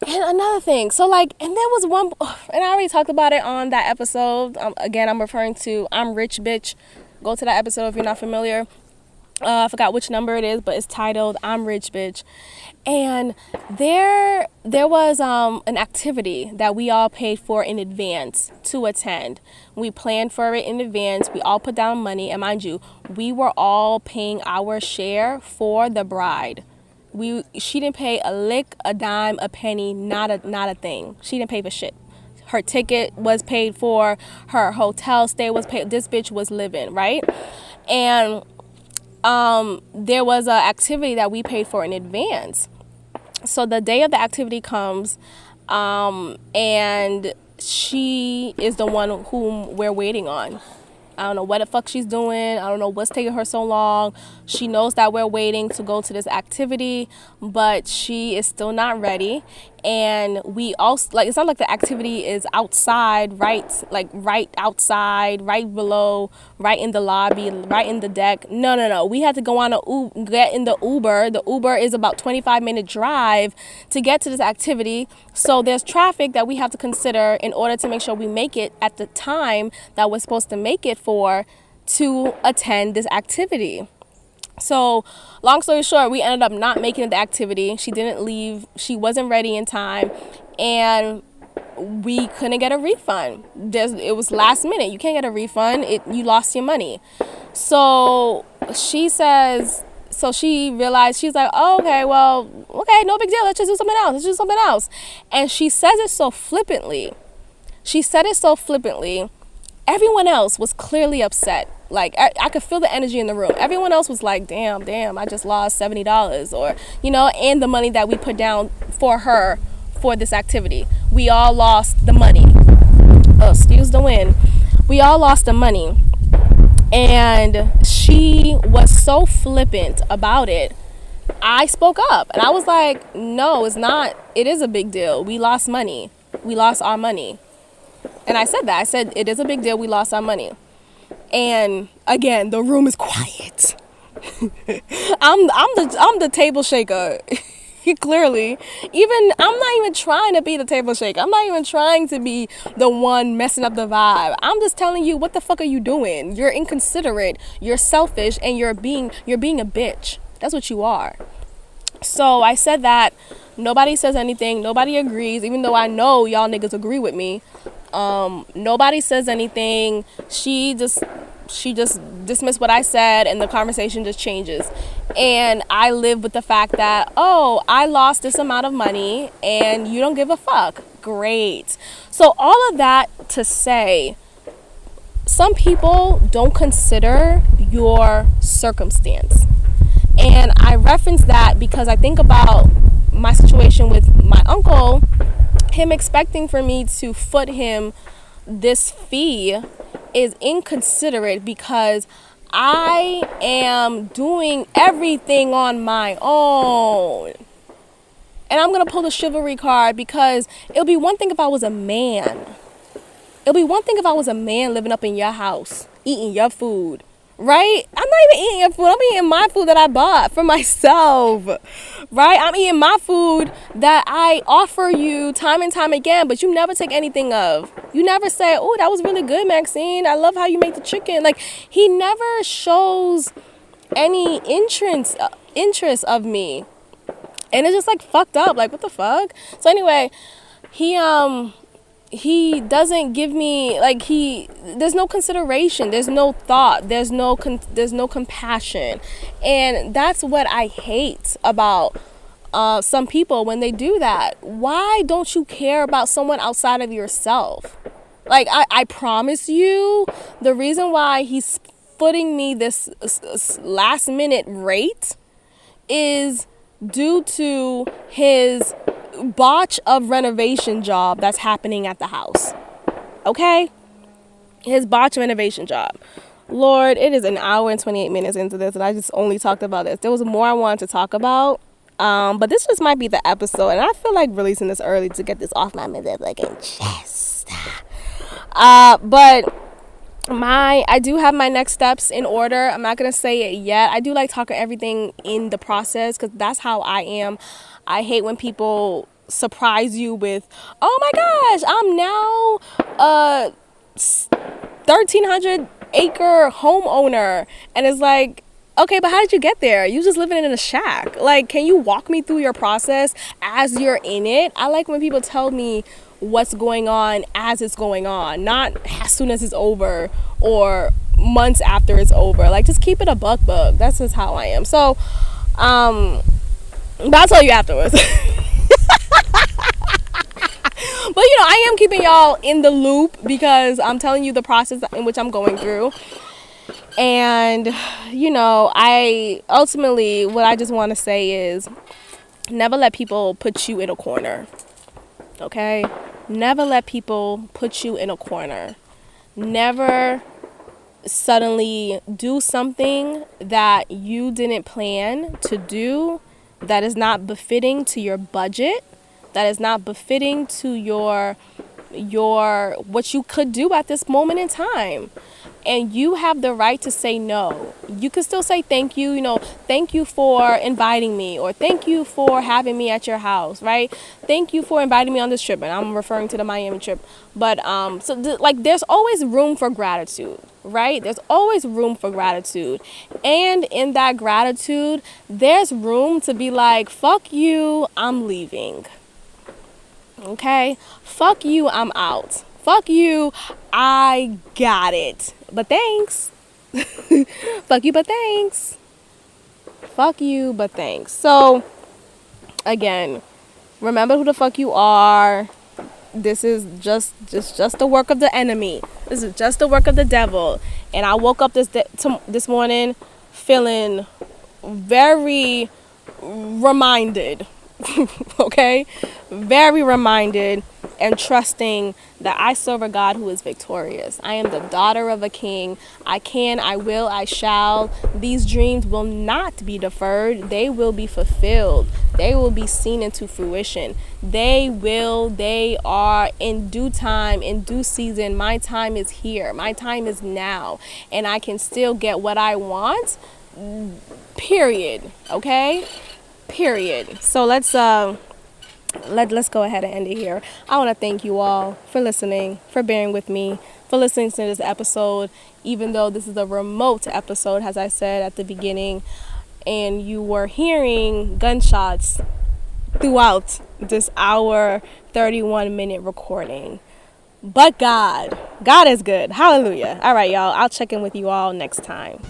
and another thing. So, like, and there was one, and I already talked about it on that episode. Again, I'm referring to I'm Rich Bitch. Go to that episode if you're not familiar. I forgot which number it is, but it's titled I'm Rich Bitch. And there was an activity that we all paid for in advance to attend. We planned for it in advance. We all put down money, and mind you, we were all paying our share for the bride. She didn't pay a lick, a dime, a penny, not a thing. She didn't pay for shit. Her ticket was paid for, her hotel stay was paid. This bitch was living, right? And there was an activity that we paid for in advance. So the day of the activity comes, and she is the one whom we're waiting on. I don't know what the fuck she's doing. I don't know what's taking her so long. She knows that we're waiting to go to this activity, but she is still not ready. And we also, like, it's not like the activity is outside, right outside, right below, right in the lobby, right in the deck. No. We had to go on get in the Uber. The Uber is about 25-minute drive to get to this activity. So there's traffic that we have to consider in order to make sure we make it at the time that we're supposed to make it for to attend this activity. So long story short, we ended up not making the activity. She didn't leave. She wasn't ready in time. And we couldn't get a refund. It was last minute. You can't get a refund. You lost your money. So she says, so she realized, she's like, oh, okay, well, okay, no big deal. Let's just do something else. Let's do something else. And she says it so flippantly. She said it so flippantly. Everyone else was clearly upset. Like, I could feel the energy in the room. Everyone else was like, damn, I just lost $70, or, and the money that we put down for her for this activity. We all lost the money. Oh, excuse the wind. We all lost the money. And she was so flippant about it. I spoke up and I was like, no, it's not. It is a big deal. We lost money. We lost our money. And I said that. I said, it is a big deal. We lost our money. And again, the room is quiet. I'm the table shaker. Clearly. I'm not even trying to be the table shaker. I'm not even trying to be the one messing up the vibe. I'm just telling you, what the fuck are you doing? You're inconsiderate, you're selfish, and you're being a bitch. That's what you are. So I said that. Nobody says anything. Nobody agrees, even though I know y'all niggas agree with me. Nobody says anything. She just dismissed what I said, and the conversation just changes. And I live with the fact that, oh, I lost this amount of money and you don't give a fuck. Great. So all of that to say, some people don't consider your circumstance. And I reference that because I think about my situation with my uncle, him expecting for me to foot him this fee is inconsiderate, because I am doing everything on my own. And I'm going to pull the chivalry card, because it'll be one thing if I was a man. It'll be one thing if I was a man living up in your house, eating your food, right? I'm not even eating your food. I'm eating my food that I bought for myself, right? I'm eating my food that I offer you time and time again, but you never take anything of. You never say, oh, that was really good, Maxine. I love how you make the chicken. Like, he never shows any interest of me. And it's just like fucked up. Like, what the fuck? So anyway, he doesn't give me, like, there's no consideration, there's no thought, there's no compassion. And that's what I hate about some people when they do that. Why don't you care about someone outside of yourself? Like, I promise you, the reason why he's footing me this last minute rate is due to his botch of renovation job that's happening at the house. Okay? His botch renovation job. Lord, it is an hour and 28 minutes into this, and I just only talked about this. There was more I wanted to talk about, but this just might be the episode, and I feel like releasing this early to get this off my motherfucking chest. But I do have my next steps in order. I'm not gonna say it yet. I do like talking everything in the process, because that's how I am. I hate when people surprise you with, oh my gosh, I'm now a 1,300 acre homeowner. And it's like, okay, but how did you get there? You just living in a shack. Like, can you walk me through your process as you're in it? I like when people tell me what's going on as it's going on, not as soon as it's over or months after it's over. Like, just keep it a buck. That's just how I am. So, but I'll tell you afterwards. But I am keeping y'all in the loop, because I'm telling you the process in which I'm going through. And I ultimately, what I just want to say is, never let people put you in a corner. Okay? Never let people put you in a corner. Never suddenly do something that you didn't plan to do, that is not befitting to your budget, that is not befitting to your what you could do at this moment in time. And you have the right to say no. You can still say thank you, thank you for inviting me, or thank you for having me at your house, right? Thank you for inviting me on this trip. And I'm referring to the Miami trip. But there's always room for gratitude, right? There's always room for gratitude. And in that gratitude, there's room to be like, fuck you, I'm leaving. Okay? Fuck you, I'm out. Fuck you, I got it. But thanks. Fuck you, but thanks. Fuck you, but thanks. So, again, remember who the fuck you are. This is just the work of the enemy. This is just the work of the devil. And I woke up this morning feeling very reminded, okay? Very reminded and trusting that I serve a God who is victorious. I am the daughter of a king. I can, I will, I shall. These dreams will not be deferred. They will be fulfilled. They will be seen into fruition. They are in due time, in due season. My time is here. My time is now. And I can still get what I want. Period. Okay? Period. So let's go ahead and end it here. I want to thank you all for listening, for bearing with me, for listening to this episode, even though this is a remote episode, as I said at the beginning, and you were hearing gunshots throughout this hour 31-minute recording. But God is good. Hallelujah. All right, y'all. I'll check in with you all next time.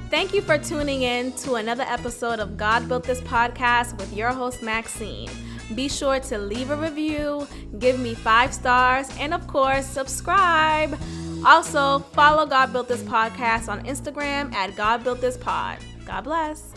Thank you for tuning in to another episode of God Built This Podcast with your host, Maxine. Be sure to leave a review, give me 5 stars, and of course, subscribe. Also, follow God Built This Podcast on Instagram at God Built This Pod. God bless.